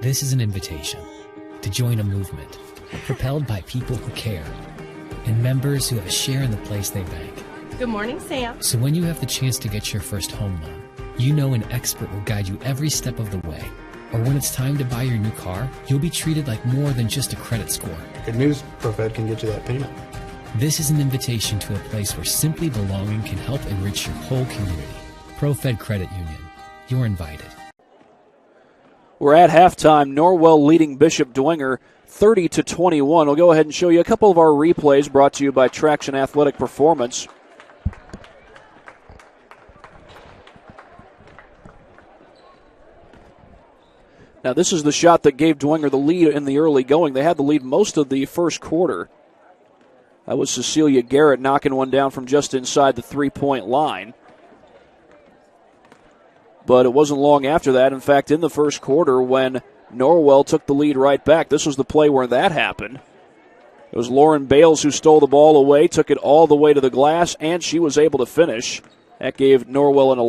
This is an invitation to join a movement propelled by people who care and members who have a share in the place they bank. Good morning, Sam. So when you have the chance to get your first home loan, you know an expert will guide you every step of the way. Or when it's time to buy your new car, you'll be treated like more than just a credit score. Good news, ProFed can get you that payment. This is an invitation to a place where simply belonging can help enrich your whole community. ProFed Credit Union. You're invited. We're at halftime. Norwell leading Bishop Dwenger 30-21. We'll go ahead and show you a couple of our replays brought to you by Traction Athletic Performance. Now, this is the shot that gave Dwenger the lead in the early going. They had the lead most of the first quarter. That was Cecilia Garrett knocking one down from just inside the three-point line. But it wasn't long after that. In fact, in the first quarter, when Norwell took the lead right back, this was the play where that happened. It was Lauren Bales who stole the ball away, took it all the way to the glass, and she was able to finish. That gave Norwell an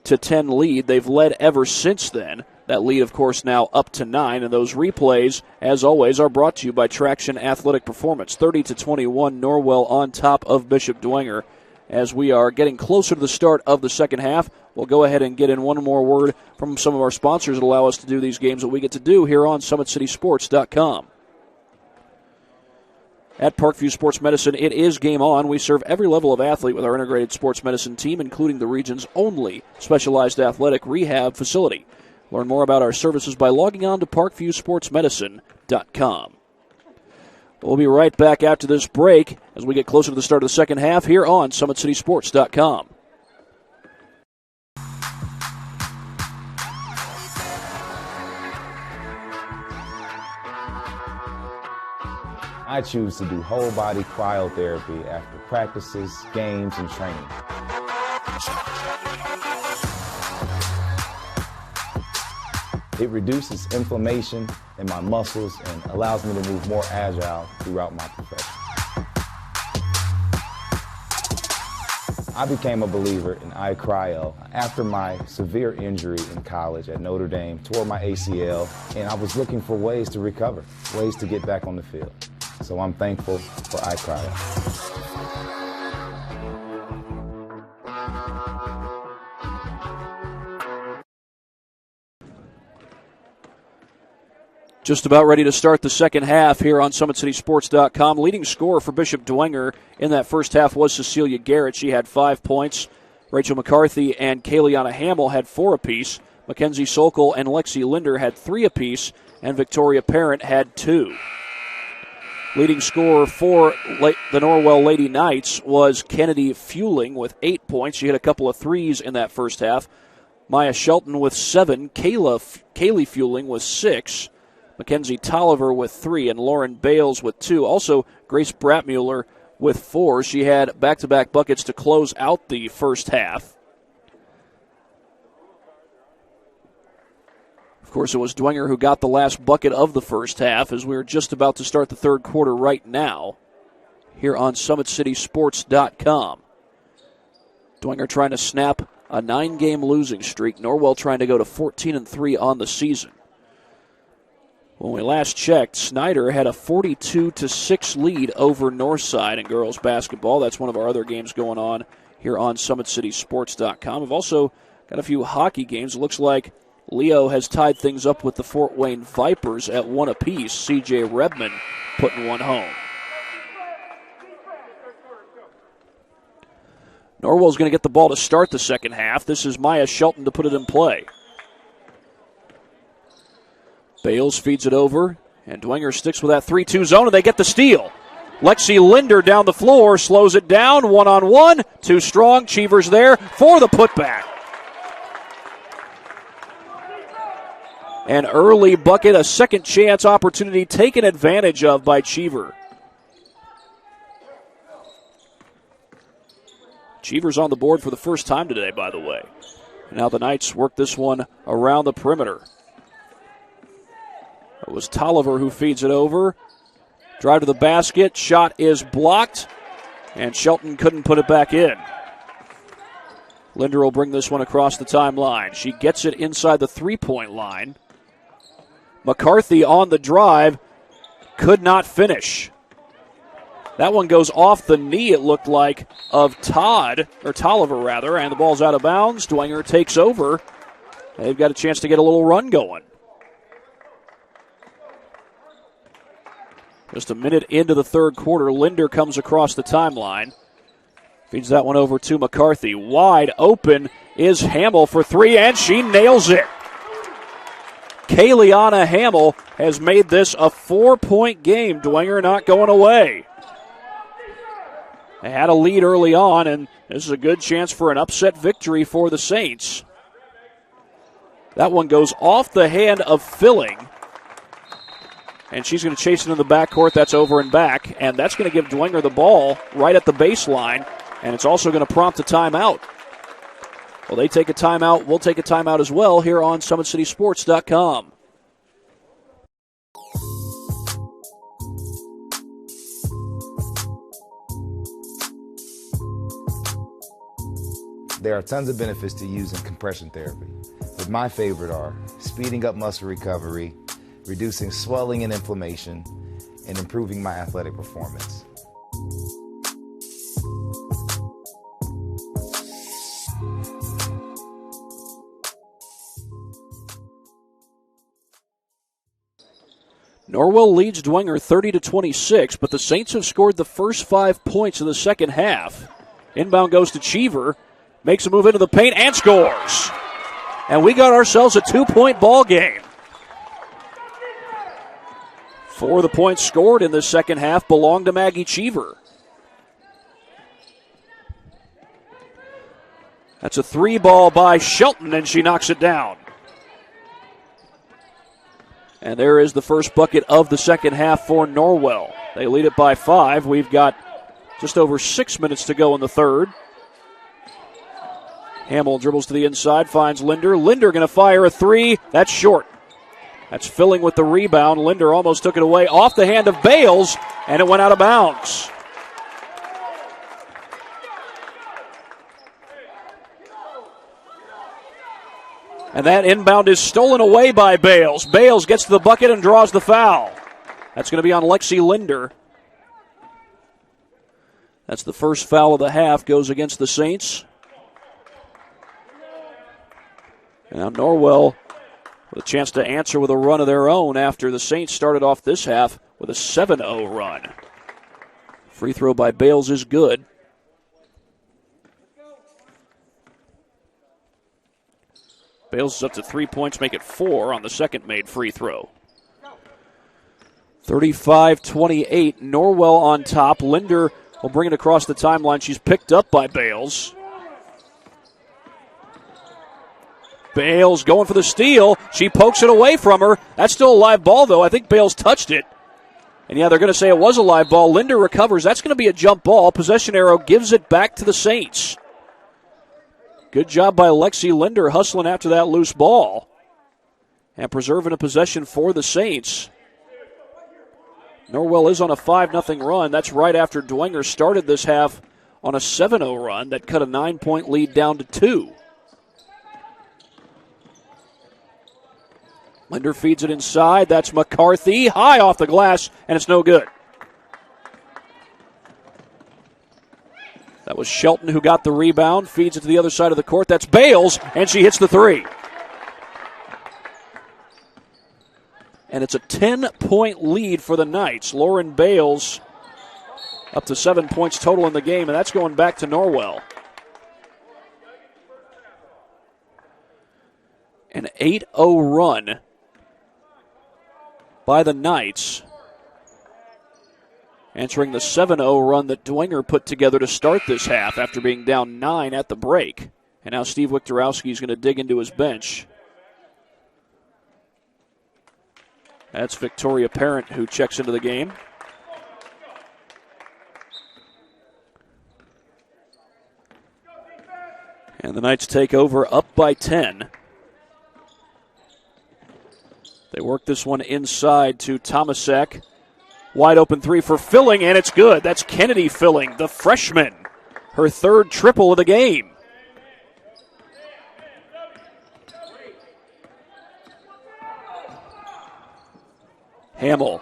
11-10 lead. They've led ever since then. That lead, of course, now up to 9. And those replays, as always, are brought to you by Traction Athletic Performance. 30-21, Norwell on top of Bishop Dwenger. As we are getting closer to the start of the second half, we'll go ahead and get in one more word from some of our sponsors that allow us to do these games that we get to do here on SummitCitySports.com. At Parkview Sports Medicine, it is game on. We serve every level of athlete with our integrated sports medicine team, including the region's only specialized athletic rehab facility. Learn more about our services by logging on to ParkviewSportsMedicine.com. We'll be right back after this break as we get closer to the start of the second half here on SummitCitySports.com. I choose to do whole body cryotherapy after practices, games, and training. It reduces inflammation in my muscles and allows me to move more agile throughout my profession. I became a believer in iCryo after my severe injury in college at Notre Dame, tore my ACL, and I was looking for ways to recover, ways to get back on the field. So I'm thankful for iCryo. Just about ready to start the second half here on SummitCitySports.com. Leading scorer for Bishop Dwenger in that first half was Cecilia Garrett. She had 5 points. Rachel McCarthy and Kayliana Hamill had 4 apiece. Mackenzie Sokol and Lexi Linder had 3 apiece. And Victoria Parent had 2. Leading scorer for the Norwell Lady Knights was Kennedy Fueling with 8 points. She hit a couple of threes in that first half. Maya Shelton with 7. Kaylee Fueling with 6. Mackenzie Tolliver with 3 and Lauren Bales with 2. Also, Grace Bratmuller with 4. She had back-to-back buckets to close out the first half. Of course, it was Dwenger who got the last bucket of the first half as we're just about to start the third quarter right now here on SummitCitySports.com. Dwenger trying to snap a 9-game losing streak. Norwell trying to go to 14-3 on the season. When we last checked, Snyder had a 42-6 lead over Northside in girls basketball. That's one of our other games going on here on SummitCitySports.com. We've also got a few hockey games. It looks like Leo has tied things up with the Fort Wayne Vipers at 1 apiece. C.J. Rebman putting one home. Norwell's going to get the ball to start the second half. This is Maya Shelton to put it in play. Bales feeds it over, and Dwenger sticks with that 3-2 zone, and they get the steal. Lexi Linder down the floor, slows it down, one-on-one, too strong. Cheever's there for the putback. An early bucket, a second chance opportunity taken advantage of by Cheever. Cheever's on the board for the first time today, by the way. And now the Knights work this one around the perimeter. It was Tolliver who feeds it over. Drive to the basket. Shot is blocked. And Shelton couldn't put it back in. Linder will bring this one across the timeline. She gets it inside the three-point line. McCarthy on the drive, could not finish. That one goes off the knee, it looked like, of Tolliver rather, and the ball's out of bounds. Dwenger takes over. They've got a chance to get a little run going. Just a minute into the third quarter, Linder comes across the timeline. Feeds that one over to McCarthy. Wide open is Hamill for three, and she nails it. Kayliana Hamill has made this a 4-point game. Dwenger not going away. They had a lead early on, and this is a good chance for an upset victory for the Saints. That one goes off the hand of Filling, and she's going to chase it in the backcourt. That's over and back, and that's going to give Dwenger the ball right at the baseline, and it's also going to prompt a timeout. Well, they take a timeout. We'll take a timeout as well here on SummitCitySports.com. There are tons of benefits to using compression therapy, but my favorite are speeding up muscle recovery, reducing swelling and inflammation, and improving my athletic performance. Norwell leads Dwenger 30-26, but the Saints have scored the first 5 points in the second half. Inbound goes to Cheever, makes a move into the paint, and scores. And we got ourselves a 2-point ball game. 4 of the points scored in the second half belong to Maggie Cheever. That's a 3-ball by Shelton, and she knocks it down. And there is the first bucket of the second half for Norwell. They lead it by 5. We've got just over 6 minutes to go in the third. Hamill dribbles to the inside, finds Linder. Linder going to fire a 3. That's short. That's Filling with the rebound. Linder almost took it away off the hand of Bales, and it went out of bounds. And that inbound is stolen away by Bales. Bales gets to the bucket and draws the foul. That's going to be on Lexi Linder. That's the first foul of the half, goes against the Saints. And now Norwell with a chance to answer with a run of their own after the Saints started off this half with a 7-0 run. Free throw by Bales is good. Bales is up to 3 points, make it 4 on the second made free throw. 35-28, Norwell on top. Linder will bring it across the timeline. She's picked up by Bales. Bales going for the steal. She pokes it away from her. That's still a live ball, though. I think Bales touched it. And, yeah, they're going to say it was a live ball. Linder recovers. That's going to be a jump ball. Possession arrow gives it back to the Saints. Good job by Lexi Linder hustling after that loose ball and preserving a possession for the Saints. Norwell is on a 5-0 run. That's right after Dwenger started this half on a 7-0 run that cut a 9-point lead down to 2. Linder feeds it inside. That's McCarthy. High off the glass, and it's no good. That was Shelton who got the rebound, feeds it to the other side of the court. That's Bales, and she hits the 3. And it's a 10-point lead for the Knights. Lauren Bales up to 7 points total in the game, and that's going back to Norwell. An 8-0 run by the Knights, answering the 7-0 run that Dwenger put together to start this half after being down 9 at the break. And now Steve Wiktorowski is going to dig into his bench. That's Victoria Parent who checks into the game. And the Knights take over up by 10. They work this one inside to Tomasek. Wide open 3 for Filling, and it's good. That's Kennedy Filling, the freshman. Her third triple of the game. Hamill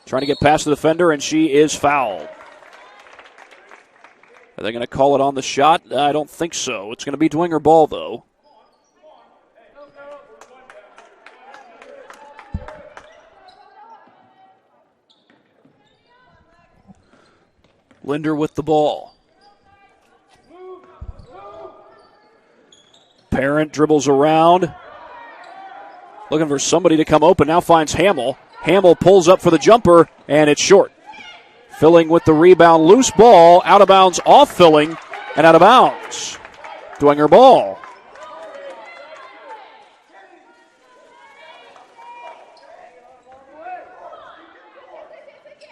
trying to get past the defender, and she is fouled. Are they going to call it on the shot? I don't think so. It's going to be Dwenger ball, though. Linder with the ball. Parent dribbles around. Looking for somebody to come open. Now finds Hamill. Hamill pulls up for the jumper, and it's short. Filling with the rebound. Loose ball. Out of bounds off Filling, and out of bounds. Dwenger ball.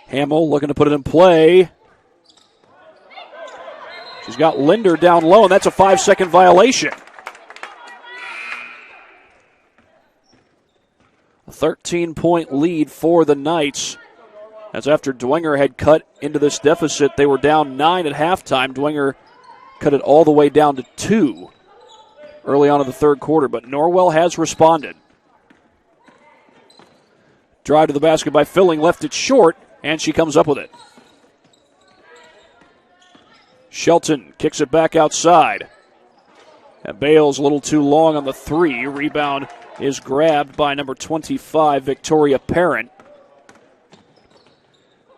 Hamill looking to put it in play. She's got Linder down low, and that's a 5-second violation. A 13-point lead for the Knights. That's after Dwenger had cut into this deficit. They were down 9 at halftime. Dwenger cut it all the way down to 2 early on in the third quarter, but Norwell has responded. Drive to the basket by Filling, left it short, and she comes up with it. Shelton kicks it back outside. And Bales a little too long on the 3. Rebound is grabbed by number 25, Victoria Parent.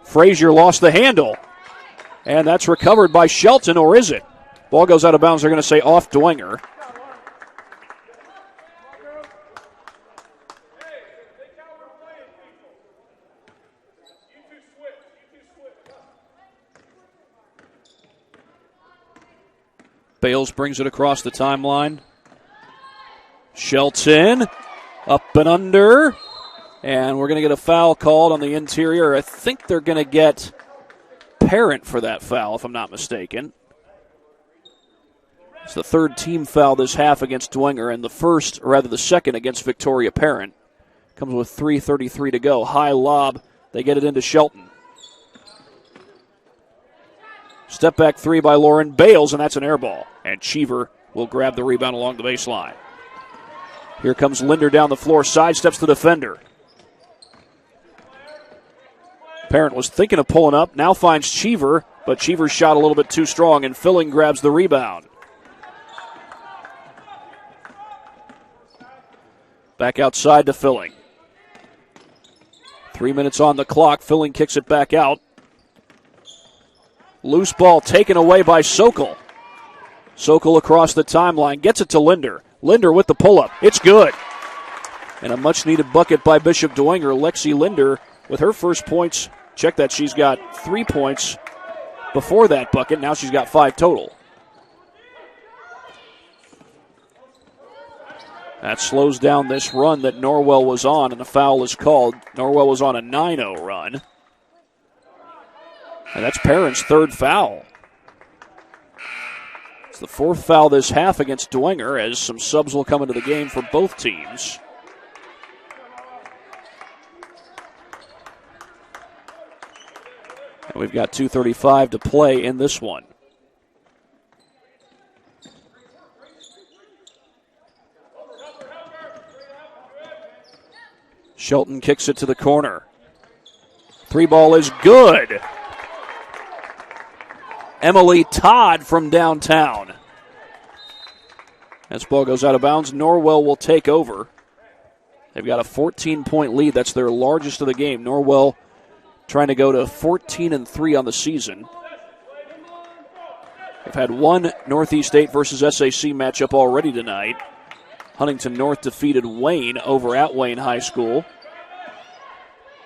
Frazier lost the handle. And that's recovered by Shelton, or is it? Ball goes out of bounds. They're going to say off Dwenger. Bales brings it across the timeline. Shelton up and under. And we're going to get a foul called on the interior. I think they're going to get Parent for that foul, if I'm not mistaken. It's the third team foul this half against Dwenger, and the second against Victoria Parent. Comes with 3:33 to go. High lob. They get it into Shelton. Step back 3 by Lauren Bales, and that's an air ball. And Cheever will grab the rebound along the baseline. Here comes Linder down the floor, sidesteps the defender. Parent was thinking of pulling up, now finds Cheever, but Cheever's shot a little bit too strong, and Filling grabs the rebound. Back outside to Filling. 3 minutes on the clock. Filling kicks it back out. Loose ball taken away by Sokol. Sokol across the timeline. Gets it to Linder. Linder with the pull-up. It's good. And a much-needed bucket by Bishop Dwenger. Lexi Linder with her first points. Check that. She's got 3 points before that bucket. Now she's got 5 total. That slows down this run that Norwell was on, and a foul is called. Norwell was on a 9-0 run. And that's Parent's third foul. It's the fourth foul this half against Dwenger, as some subs will come into the game for both teams. And we've got 2:35 to play in this one. Shelton kicks it to the corner. 3 ball is good. Emily Todd from downtown. As ball goes out of bounds, Norwell will take over. They've got a 14-point lead. That's their largest of the game. Norwell trying to go to 14-3 on the season. They've had one Northeast State versus SAC matchup already tonight. Huntington North defeated Wayne over at Wayne High School.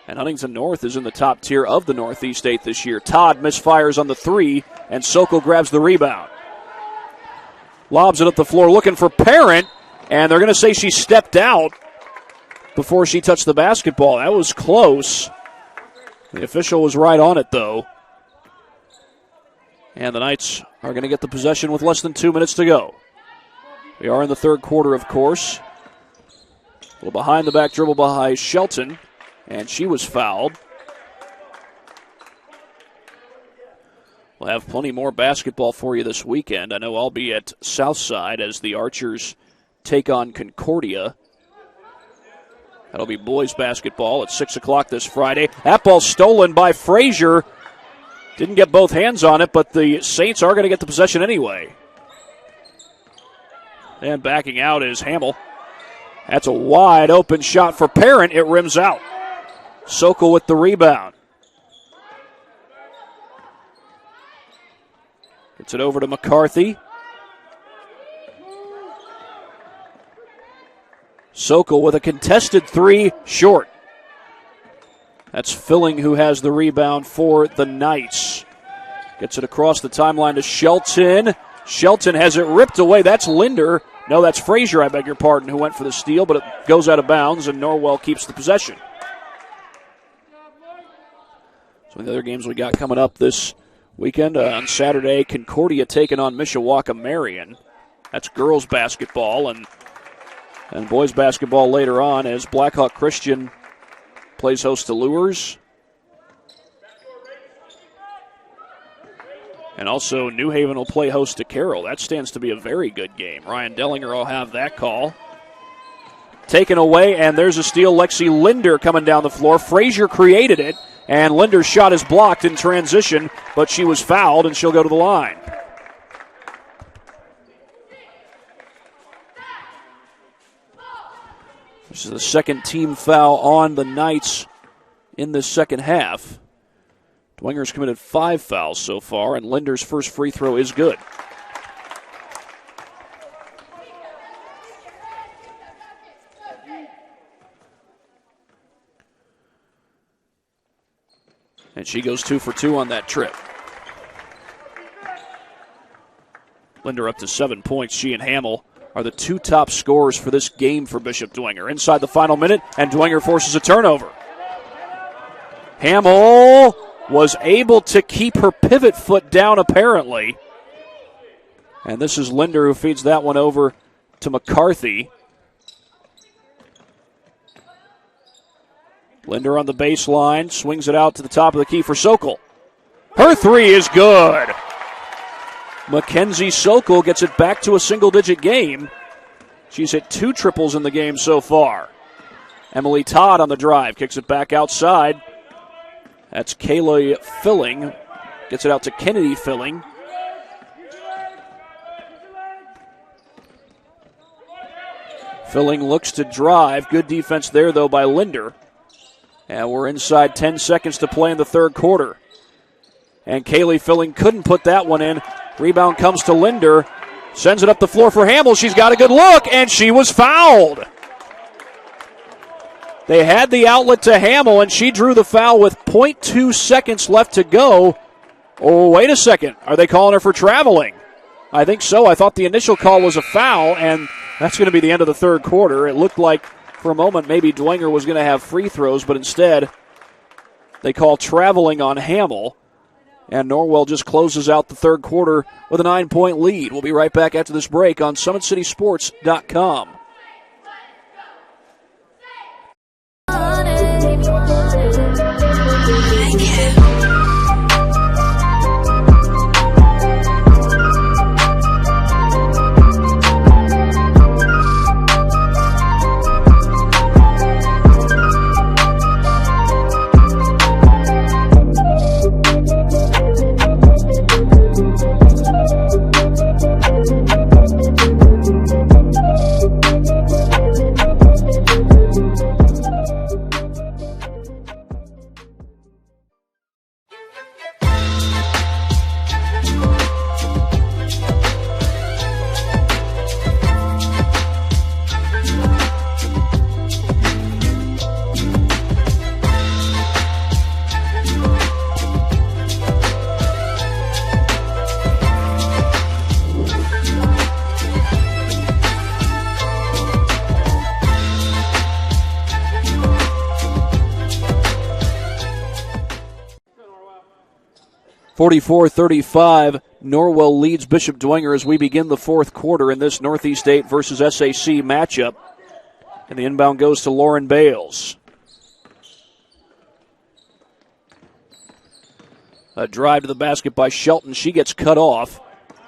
And Huntington North is in the top tier of the Northeast State this year. Todd misfires on the 3, and Sokol grabs the rebound. Lobs it up the floor looking for Parent, and they're going to say she stepped out before she touched the basketball. That was close. The official was right on it, though. And the Knights are going to get the possession with less than 2 minutes to go. We are in the third quarter, of course. A little behind-the-back dribble by Shelton, and she was fouled. We'll have plenty more basketball for you this weekend. I know I'll be at Southside as the Archers take on Concordia. That'll be boys basketball at 6 o'clock this Friday. That ball stolen by Frazier. Didn't get both hands on it, but the Saints are going to get the possession anyway. And backing out is Hamill. That's a wide open shot for Parent. It rims out. Sokol with the rebound. Gets it over to McCarthy. Sokol with a contested three, short. That's Filling who has the rebound for the Knights. Gets it across the timeline to Shelton. Shelton has it ripped away. That's Linder. No, that's Frazier, I beg your pardon, who went for the steal, but it goes out of bounds, and Norwell keeps the possession. So the other games we got coming up this weekend, on Saturday, Concordia taking on Mishawaka Marion. That's girls basketball, and boys basketball later on as Blackhawk Christian plays host to Lures. And also New Haven will play host to Carroll. That stands to be a very good game. Ryan Dellinger will have that call. Taken away, and there's a steal. Lexi Linder coming down the floor. Frazier created it, and Linder's shot is blocked in transition, but she was fouled, and she'll go to the line. This is the second team foul on the Knights in the second half. Dwenger's committed 5 fouls so far, and Linder's first free throw is good. And she goes 2 for 2 on that trip. Linder up to 7 points. She and Hamill are the 2 top scorers for this game for Bishop Dwenger. Inside the final minute, and Dwenger forces a turnover. Hamill was able to keep her pivot foot down, apparently. And this is Linder who feeds that one over to McCarthy. Linder on the baseline, swings it out to the top of the key for Sokol. Her three is good. Mackenzie Sokol gets it back to a single-digit game. She's hit 2 triples in the game so far. Emily Todd on the drive, kicks it back outside. That's Kayla Filling. Gets it out to Kennedy Filling. Filling looks to drive. Good defense there, though, by Linder. And we're inside 10 seconds to play in the third quarter. And Kaylee Filling couldn't put that one in. Rebound comes to Linder. Sends it up the floor for Hamill. She's got a good look, and she was fouled. They had the outlet to Hamill, and she drew the foul with 0.2 seconds left to go. Oh, wait a second. Are they calling her for traveling? I think so. I thought the initial call was a foul, and that's going to be the end of the third quarter. It looked like for a moment maybe Dwenger was going to have free throws, but instead they call traveling on Hamill. And Norwell just closes out the third quarter with a 9-point lead. We'll be right back after this break on SummitCitySports.com. 44-35, Norwell leads Bishop Dwenger as we begin the fourth quarter in this Northeast 8 versus SAC matchup. And the inbound goes to Lauren Bales. A drive to the basket by Shelton. She gets cut off,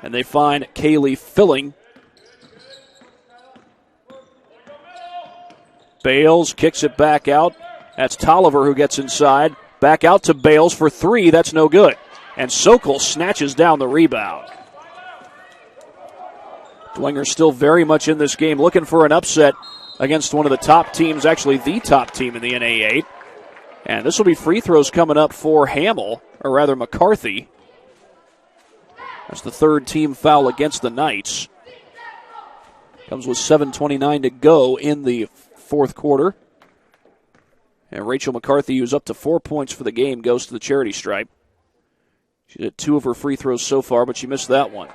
and they find Kaylee Filling. Bales kicks it back out. That's Tolliver who gets inside. Back out to Bales for three. That's no good. And Sokol snatches down the rebound. Dwenger still very much in this game, looking for an upset against one of the top teams, actually the top team in the NA8. And this will be free throws coming up for Hamill, or rather McCarthy. That's the third team foul against the Knights. Comes with 7:29 to go in the fourth quarter. And Rachel McCarthy, who's up to 4 points for the game, goes to the charity stripe. She did 2 of her free throws so far, but she missed that one.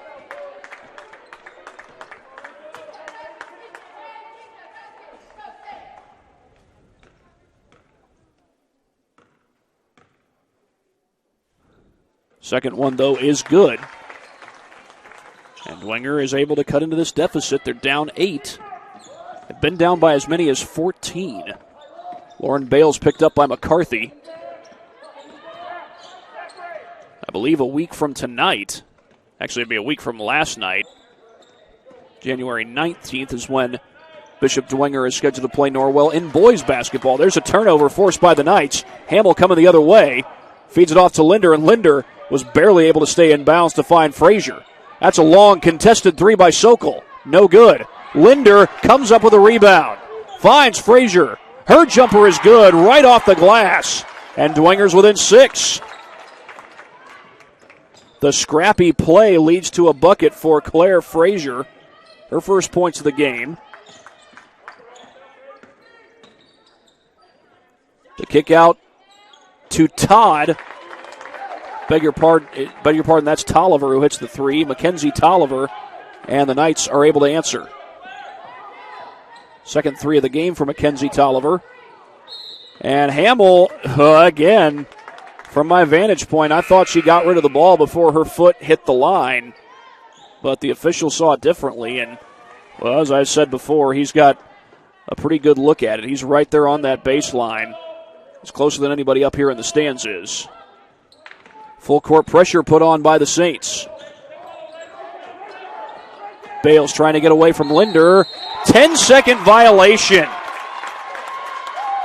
Second one, though, is good. And Dwenger is able to cut into this deficit. They're down 8. They've been down by as many as 14. Lauren Bales picked up by McCarthy. I believe a week from tonight, actually it'd be a week from last night, January 19th is when Bishop Dwenger is scheduled to play Norwell in boys basketball. There's a turnover forced by the Knights. Hamill coming the other way. Feeds it off to Linder, and Linder was barely able to stay in bounds to find Frazier. That's a long contested three by Sokol. No good. Linder comes up with a rebound. Finds Frazier. Her jumper is good, right off the glass. And Dwenger's within 6. The scrappy play leads to a bucket for Claire Frazier. Her first points of the game. The kick out to Todd. Beg your pardon, that's Tolliver who hits the three. Mackenzie Tolliver, and the Knights are able to answer. Second three of the game for Mackenzie Tolliver. And Hamill, again, from my vantage point, I thought she got rid of the ball before her foot hit the line. But the official saw it differently. And, well, as I said before, he's got a pretty good look at it. He's right there on that baseline. He's closer than anybody up here in the stands is. Full court pressure put on by the Saints. Bales trying to get away from Linder. 10-second violation.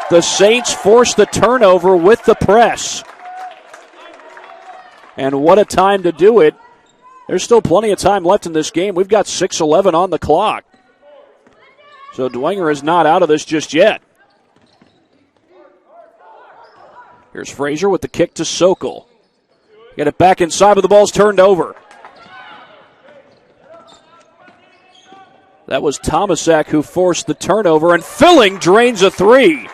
The Saints force the turnover with the press. And what a time to do it. There's still plenty of time left in this game. We've got 6:11 on the clock. So Dwenger is not out of this just yet. Here's Frazier with the kick to Sokol. Get it back inside, but the ball's turned over. That was Tomasak who forced the turnover, and Filling drains a three.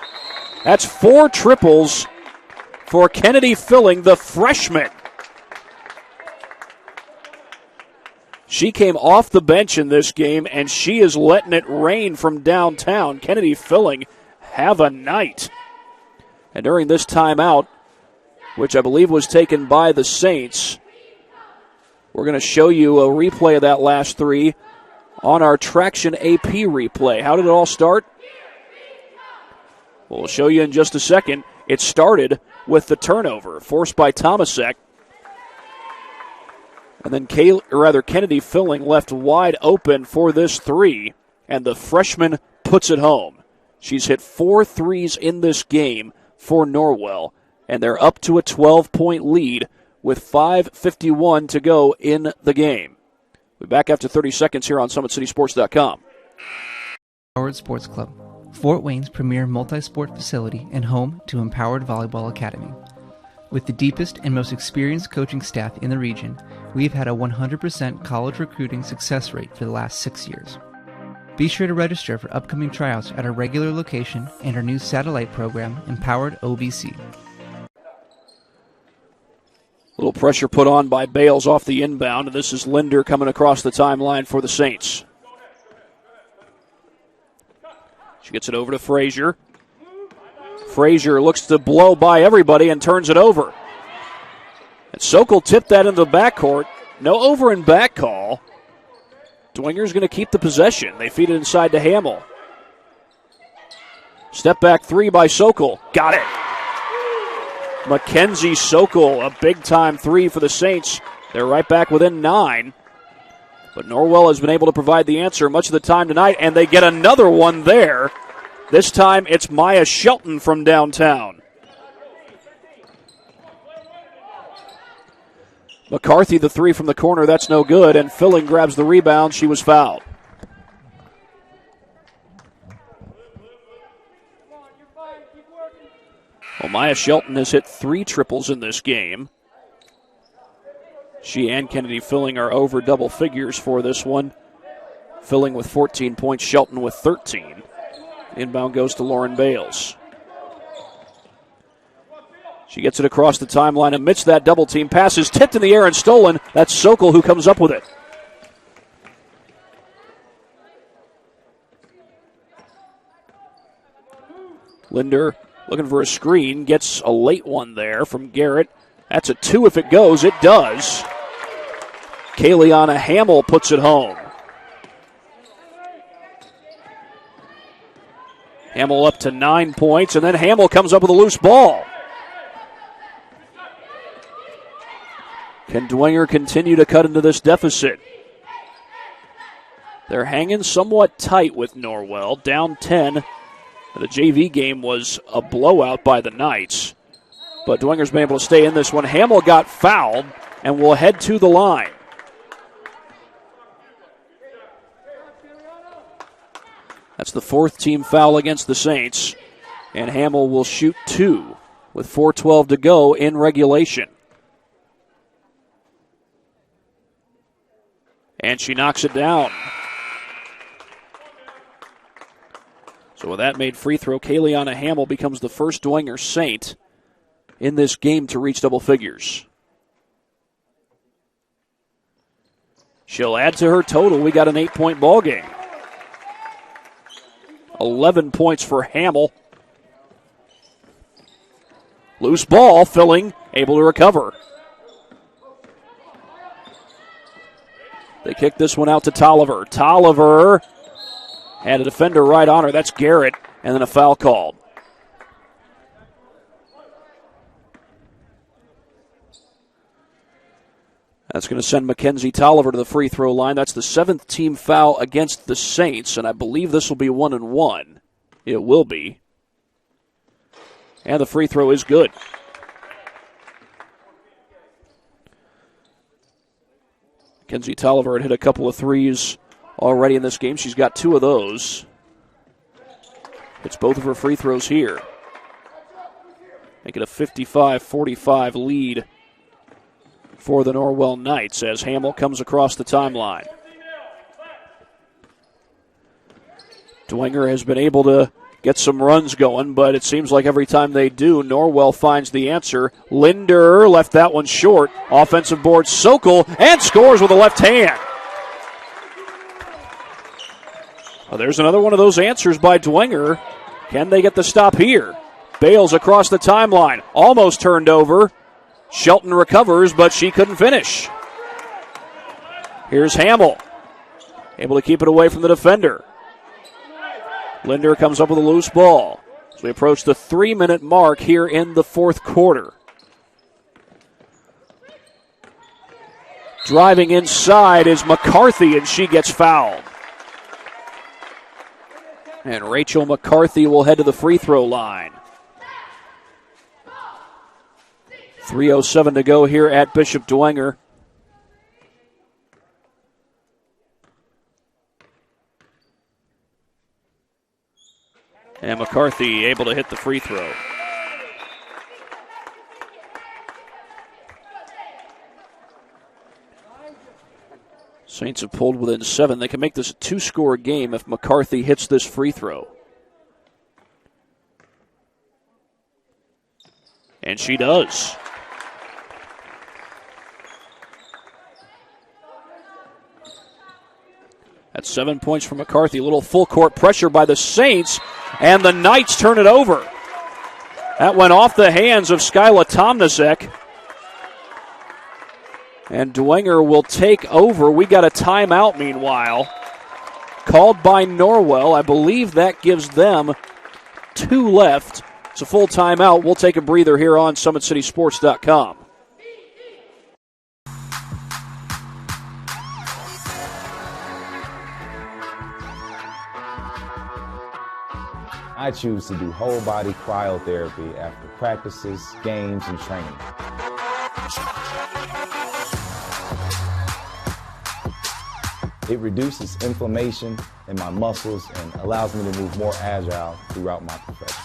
That's 4 triples for Kennedy Filling, the freshman. She came off the bench in this game, and she is letting it rain from downtown. Kennedy Filling, have a night. And during this timeout, which I believe was taken by the Saints, we're going to show you a replay of that last three on our Traction AP replay. How did it all start? We'll show you in just a second. It started with the turnover forced by Tomasek. And then Kennedy Filling left wide open for this three, and the freshman puts it home. She's hit 4 threes in this game for Norwell, and they're up to a 12-point lead with 5:51 to go in the game. We'll be back after 30 seconds here on SummitCitySports.com. Empowered Sports Club, Fort Wayne's premier multi-sport facility and home to Empowered Volleyball Academy. With the deepest and most experienced coaching staff in the region, we've had a 100% college recruiting success rate for the last 6 years. Be sure to register for upcoming tryouts at our regular location and our new satellite program, Empowered OBC. Little pressure put on by Bales off the inbound, and this is Linder coming across the timeline for the Saints. She gets it over to Frazier. Frazier looks to blow by everybody and turns it over. And Sokol tipped that into the backcourt. No over and back call. Dwenger's going to keep the possession. They feed it inside to Hamill. Step back three by Sokol. Got it. Mackenzie Sokol, a big-time three for the Saints. They're right back within 9. But Norwell has been able to provide the answer much of the time tonight, and they get another one there. This time it's Maya Shelton from downtown. McCarthy, the three from the corner, that's no good, and Filling grabs the rebound. She was fouled. Well, Maya Shelton has hit 3 triples in this game. She and Kennedy Filling are over double figures for this one. Filling with 14 points, Shelton with 13. Inbound goes to Lauren Bales. She gets it across the timeline amidst that double team. Pass is tipped in the air and stolen. That's Sokol who comes up with it. Linder looking for a screen. Gets a late one there from Garrett. That's a 2 if it goes. It does. Kayleana Hamill puts it home. Hamill up to 9 points, and then Hamill comes up with a loose ball. Can Dwenger continue to cut into this deficit? They're hanging somewhat tight with Norwell, down 10. The JV game was a blowout by the Knights, but Dwenger's been able to stay in this one. Hamill got fouled and will head to the line. That's the 4th team foul against the Saints, and Hamill will shoot 2 with 4:12 to go in regulation. And she knocks it down. So with that made free throw, Kayleana Hamill becomes the first Dwenger Saint in this game to reach double figures. She'll add to her total. We got an 8-point ball game. 11 points for Hamill. Loose ball, Filling, able to recover. They kick this one out to Tolliver. Tolliver had a defender right on her. That's Garrett, and then a foul called. That's going to send Mackenzie Tolliver to the free throw line. That's the 7th team foul against the Saints, and I believe this will be 1-1. It will be. And the free throw is good. Mackenzie Tolliver had hit a couple of threes already in this game. She's got 2 of those. Hits both of her free throws here. Make it a 55-45 lead for the Norwell Knights as Hamill comes across the timeline. Dwenger has been able to get some runs going, but it seems like every time they do, Norwell finds the answer. Linder left that one short. Offensive board, Sokol, and scores with a left hand. Well, there's another one of those answers by Dwenger. Can they get the stop here? Bales across the timeline, almost turned over. Shelton recovers, but she couldn't finish. Here's Hamill, able to keep it away from the defender. Linder comes up with a loose ball as we approach the 3-minute mark here in the 4th quarter. Driving inside is McCarthy, and she gets fouled. And Rachel McCarthy will head to the free throw line. 3:07 to go here at Bishop Dwenger. And McCarthy able to hit the free throw. Saints have pulled within 7. They can make this a 2-score game if McCarthy hits this free throw. And she does. That's 7 points for McCarthy. A little full court pressure by the Saints, and the Knights turn it over. That went off the hands of Skyla Tomnasek. And Dwenger will take over. We got a timeout meanwhile, called by Norwell. I believe that gives them 2 left. It's a full timeout. We'll take a breather here on SummitCitySports.com. I choose to do whole body cryotherapy after practices, games, and training. It reduces inflammation in my muscles and allows me to move more agile throughout my profession.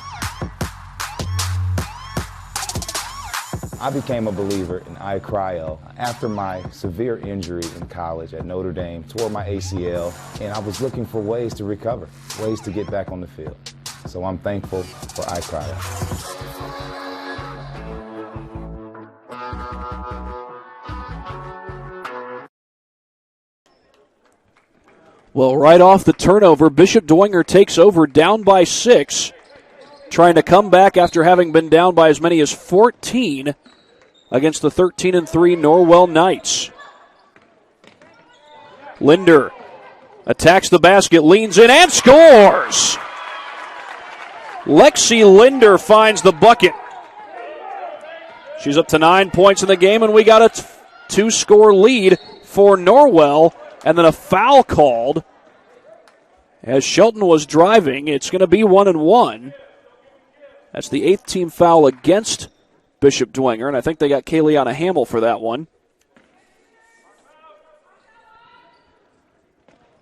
I became a believer in iCryo after my severe injury in college at Notre Dame, tore my ACL, and I was looking for ways to recover, ways to get back on the field. So I'm thankful for iCryo. Well, right off the turnover, Bishop Dwenger takes over down by 6, trying to come back after having been down by as many as 14 against the 13-3 Norwell Knights. Linder attacks the basket, leans in, and scores! Lexi Linder finds the bucket. She's up to 9 points in the game, and we got a 2-score lead for Norwell. And then a foul called as Shelton was driving. It's going to be 1-1. That's the 8th team foul against Bishop Dwenger, and I think they got Kayleana Hamill for that one.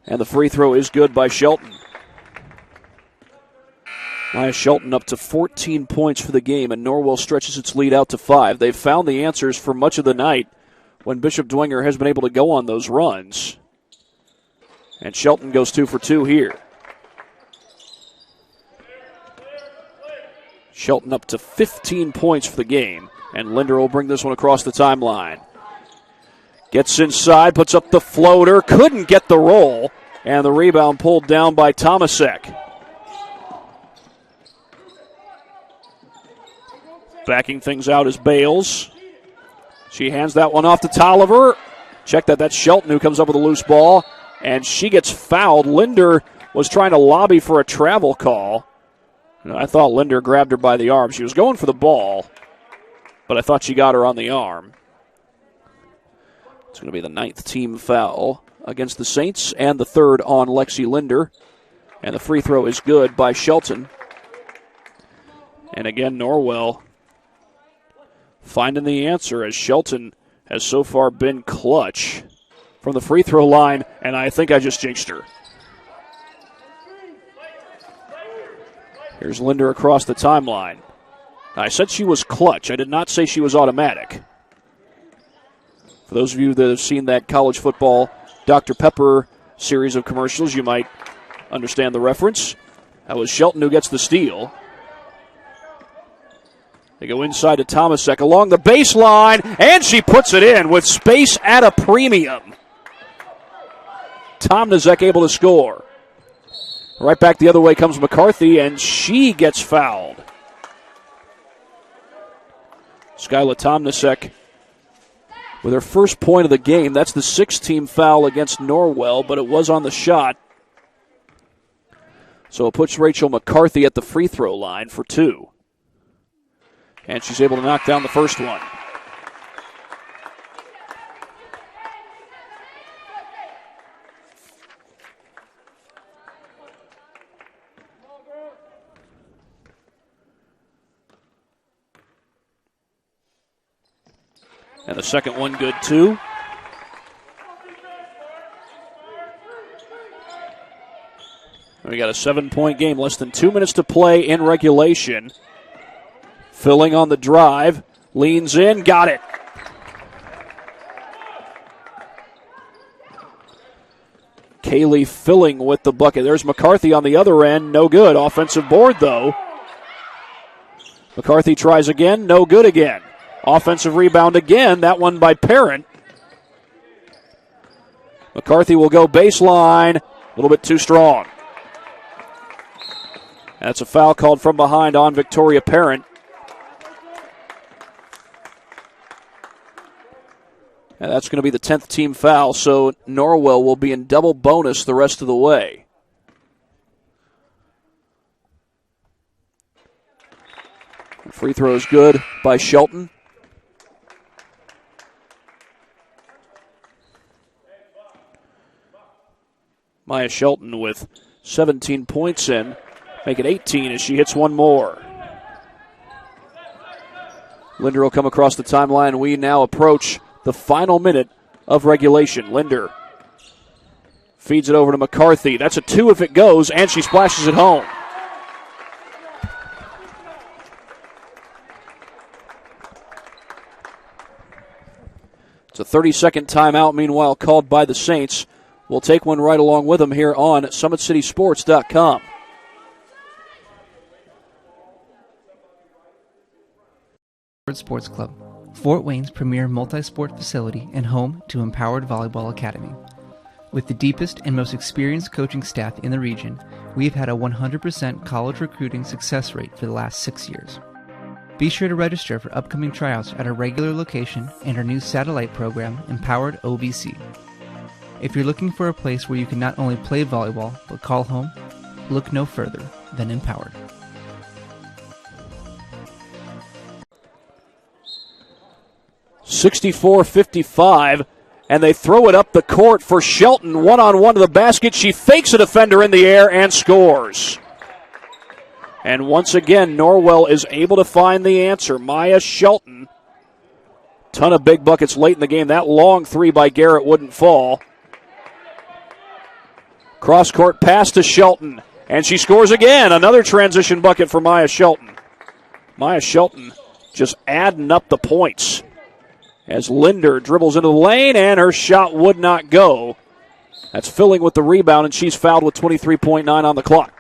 And the free throw is good by Shelton. Maya Shelton up to 14 points for the game, and Norwell stretches its lead out to 5. They've found the answers for much of the night when Bishop Dwenger has been able to go on those runs. And Shelton goes 2 for 2 here. Shelton up to 15 points for the game. And Linder will bring this one across the timeline. Gets inside, puts up the floater. Couldn't get the roll. And the rebound pulled down by Tomasek. Backing things out is Bales. She hands that one off to Tolliver. Check that. That's Shelton who comes up with a loose ball. And she gets fouled. Linder was trying to lobby for a travel call. I thought Linder grabbed her by the arm. She was going for the ball, but I thought she got her on the arm. It's going to be the 9th team foul against the Saints and the 3rd on Lexi Linder. And the free throw is good by Shelton. And again, Norwell finding the answer as Shelton has so far been clutch from the free throw line, and I think I just jinxed her. Here's Linder across the timeline. I said she was clutch. I did not say she was automatic. For those of you that have seen that college football Dr. Pepper series of commercials, you might understand the reference. That was Shelton who gets the steal. They go inside to Tomasek along the baseline, and she puts it in with space at a premium. Tomaszek able to score. Right back the other way comes McCarthy, and she gets fouled. Skyla Tomaszek with her first point of the game. That's the 6th team foul against Norwell, but it was on the shot. So it puts Rachel McCarthy at the free throw line for 2. And she's able to knock down the first one. And the second one good, too. We got a 7-point game, less than 2 minutes to play in regulation. Filling on the drive, leans in, got it. Kaylee Filling with the bucket. There's McCarthy on the other end, no good. Offensive board, though. McCarthy tries again, no good again. Offensive rebound again, that one by Parent. McCarthy will go baseline, a little bit too strong. That's a foul called from behind on Victoria Parent. And that's going to be the 10th team foul, so Norwell will be in double bonus the rest of the way. Free throw is good by Shelton. Maya Shelton with 17 points in Make it 18 as she hits one more. Linder will come across the timeline. We now approach the final minute of regulation. Linder feeds it over to McCarthy. That's a 2 if it goes, and she splashes it home. It's a 30-second timeout, meanwhile, called by the Saints. We'll take one right along with them here on SummitCitySports.com. Sports Club, Fort Wayne's premier multi-sport facility and home to Empowered Volleyball Academy. With the deepest and most experienced coaching staff in the region, we've had a 100% college recruiting success rate for the last 6 years. Be sure to register for upcoming tryouts at our regular location and our new satellite program, Empowered OVC. If you're looking for a place where you can not only play volleyball, but call home, look no further than Empowered. 64-55, and they throw it up the court for Shelton. One-on-one to the basket. She fakes a defender in the air and scores. And once again, Norwell is able to find the answer. Maya Shelton. Ton of big buckets late in the game. That long three by Garrett wouldn't fall. Cross-court pass to Shelton, and she scores again. Another transition bucket for Maya Shelton. Maya Shelton just adding up the points as Linder dribbles into the lane, and her shot would not go. That's Filling with the rebound, and she's fouled with 23.9 on the clock.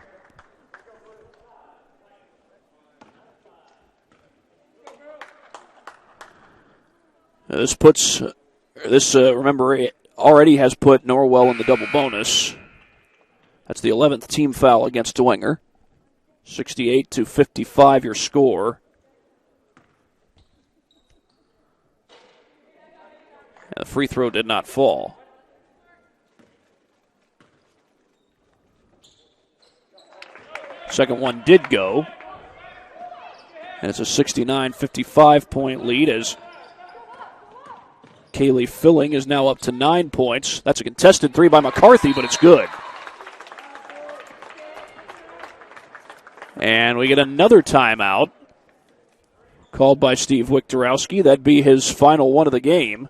Remember, it already has put Norwell in the double bonus. That's the 11th team foul against Dwenger. 68-55 your score. And the free throw did not fall. Second one did go. And it's a 69-55 point lead as Kaylee Filling is now up to 9 points. That's a contested three by McCarthy, but it's good. And we get another timeout called by Steve Wiktorowski. That'd be his final one of the game.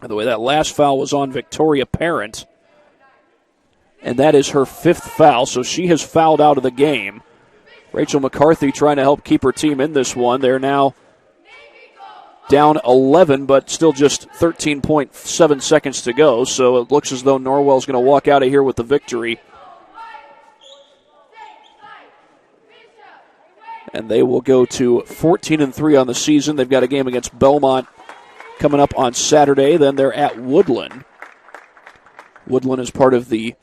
By the way, that last foul was on Victoria Parent. And that is her 5th foul, so she has fouled out of the game. Rachel McCarthy trying to help keep her team in this one. They're now down 11, but still just 13.7 seconds to go. So it looks as though Norwell's going to walk out of here with the victory. And they will go to 14-3 on the season. They've got a game against Belmont coming up on Saturday. Then they're at Woodland. Woodland is part of the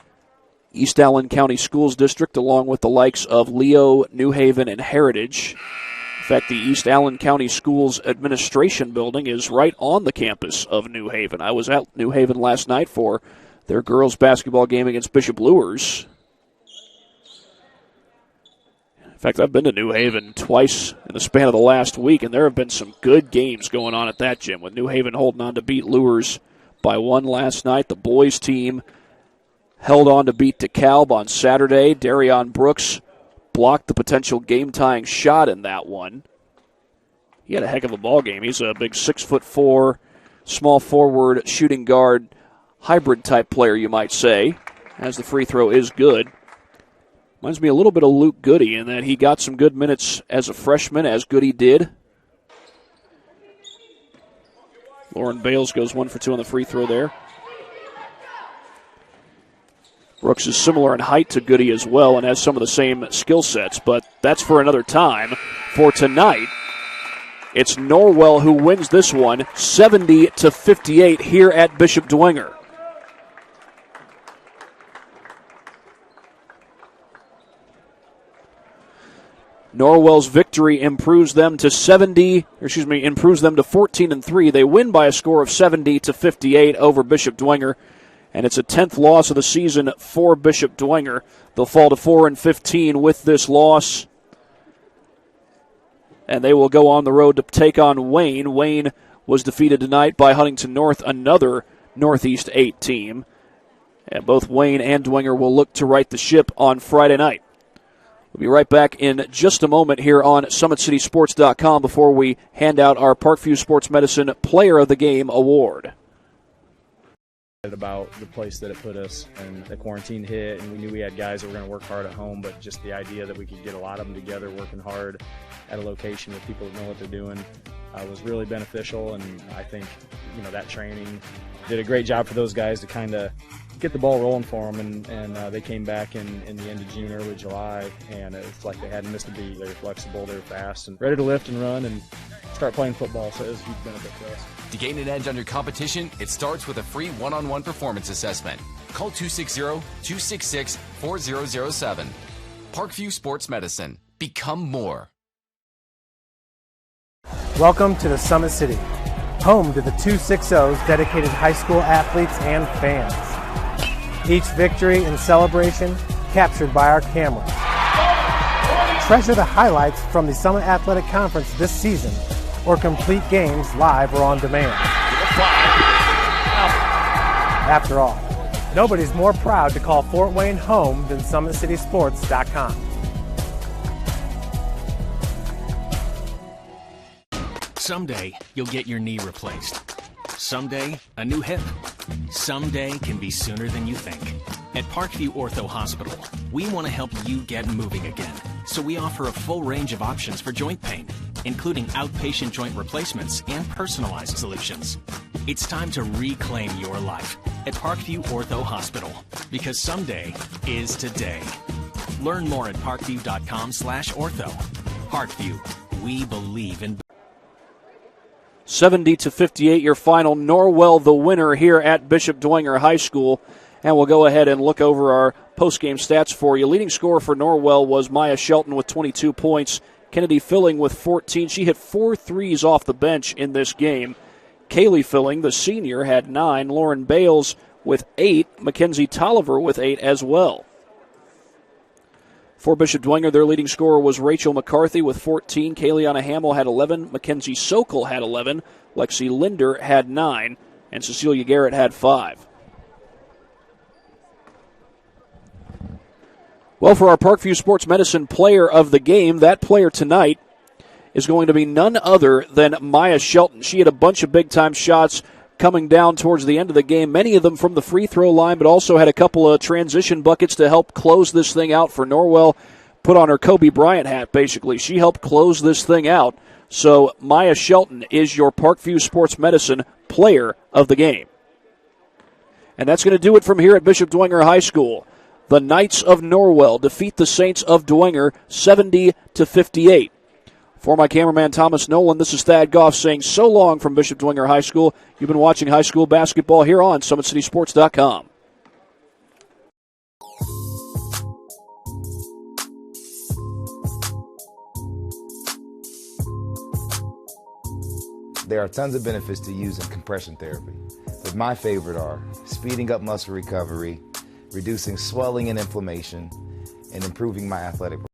East Allen County Schools District, along with the likes of Leo, New Haven, and Heritage. In fact, the East Allen County Schools Administration Building is right on the campus of New Haven. I was at New Haven last night for their girls' basketball game against Bishop Luers. In fact, I've been to New Haven twice in the span of the last week, and there have been some good games going on at that gym, with New Haven holding on to beat Luers by 1 last night. The boys' team held on to beat DeKalb on Saturday. Darion Brooks blocked the potential game-tying shot in that one. He had a heck of a ball game. He's a big 6'4", small forward, shooting guard, hybrid-type player, you might say, as the free throw is good. Reminds me a little bit of Luke Goody in that he got some good minutes as a freshman, as Goody did. Lauren Bales goes 1 for 2 on the free throw there. Brooks is similar in height to Goody as well and has some of the same skill sets, but that's for another time. For tonight, it's Norwell who wins this one, 70-58 here at Bishop Dwenger. Norwell's victory improves them to 14-3. They win by a score of 70-58 over Bishop Dwenger, and it's a 10th loss of the season for Bishop Dwenger. They'll fall to 4-15 with this loss, and they will go on the road to take on Wayne. Wayne was defeated tonight by Huntington North, another Northeast 8 team. And both Wayne and Dwenger will look to right the ship on Friday night. We'll be right back in just a moment here on SummitCitySports.com before we hand out our Parkview Sports Medicine Player of the Game Award. About the place that it put us, and the quarantine hit, and we knew we had guys that were going to work hard at home, but just the idea that we could get a lot of them together working hard at a location with people that know what they're doing was really beneficial. And I think, that training did a great job for those guys to kind of get the ball rolling for them, and they came back in the end of June, early July, and it's like they hadn't missed a beat. They were flexible, they were fast, and ready to lift and run and start playing football, so it was a huge benefit for us. To gain an edge on your competition, it starts with a free one-on-one performance assessment. Call 260-266-4007. Parkview Sports Medicine. Become more. Welcome to the Summit City, home to the 260's dedicated high school athletes and fans. Each victory and celebration captured by our camera. Treasure the highlights from the Summit Athletic Conference this season, or complete games live or on demand. After all, nobody's more proud to call Fort Wayne home than SummitCitySports.com. Someday, you'll get your knee replaced. Someday, a new hip. Someday can be sooner than you think. At Parkview Ortho Hospital, we want to help you get moving again. So we offer a full range of options for joint pain, including outpatient joint replacements and personalized solutions. It's time to reclaim your life at Parkview Ortho Hospital, because someday is today. Learn more at parkview.com/ortho. Parkview, we believe in 70-58, your final. Norwell the winner here at Bishop Dwenger High School. And we'll go ahead and look over our post-game stats for you. Leading scorer for Norwell was Maya Shelton with 22 points. Kennedy Filling with 14. She hit 4 threes off the bench in this game. Kaylee Filling, the senior, had 9. Lauren Bales with 8. Mackenzie Tolliver with 8 as well. For Bishop Dwenger, their leading scorer was Rachel McCarthy with 14. Kayleana Hamill had 11. Mackenzie Sokol had 11. Lexi Linder had 9. And Cecilia Garrett had 5. Well, for our Parkview Sports Medicine Player of the Game, that player tonight is going to be none other than Maya Shelton. She had a bunch of big-time shots coming down towards the end of the game, many of them from the free throw line, but also had a couple of transition buckets to help close this thing out for Norwell. Put on her Kobe Bryant hat, basically. She helped close this thing out. So Maya Shelton is your Parkview Sports Medicine Player of the Game. And that's going to do it from here at Bishop Dwenger High School. The Knights of Norwell defeat the Saints of Dwenger 70-58. For my cameraman Thomas Nolan, this is Thad Goff saying so long from Bishop Dwenger High School. You've been watching high school basketball here on SummitCitySports.com. There are tons of benefits to using compression therapy, but my favorite are speeding up muscle recovery, reducing swelling and inflammation, and improving my athletic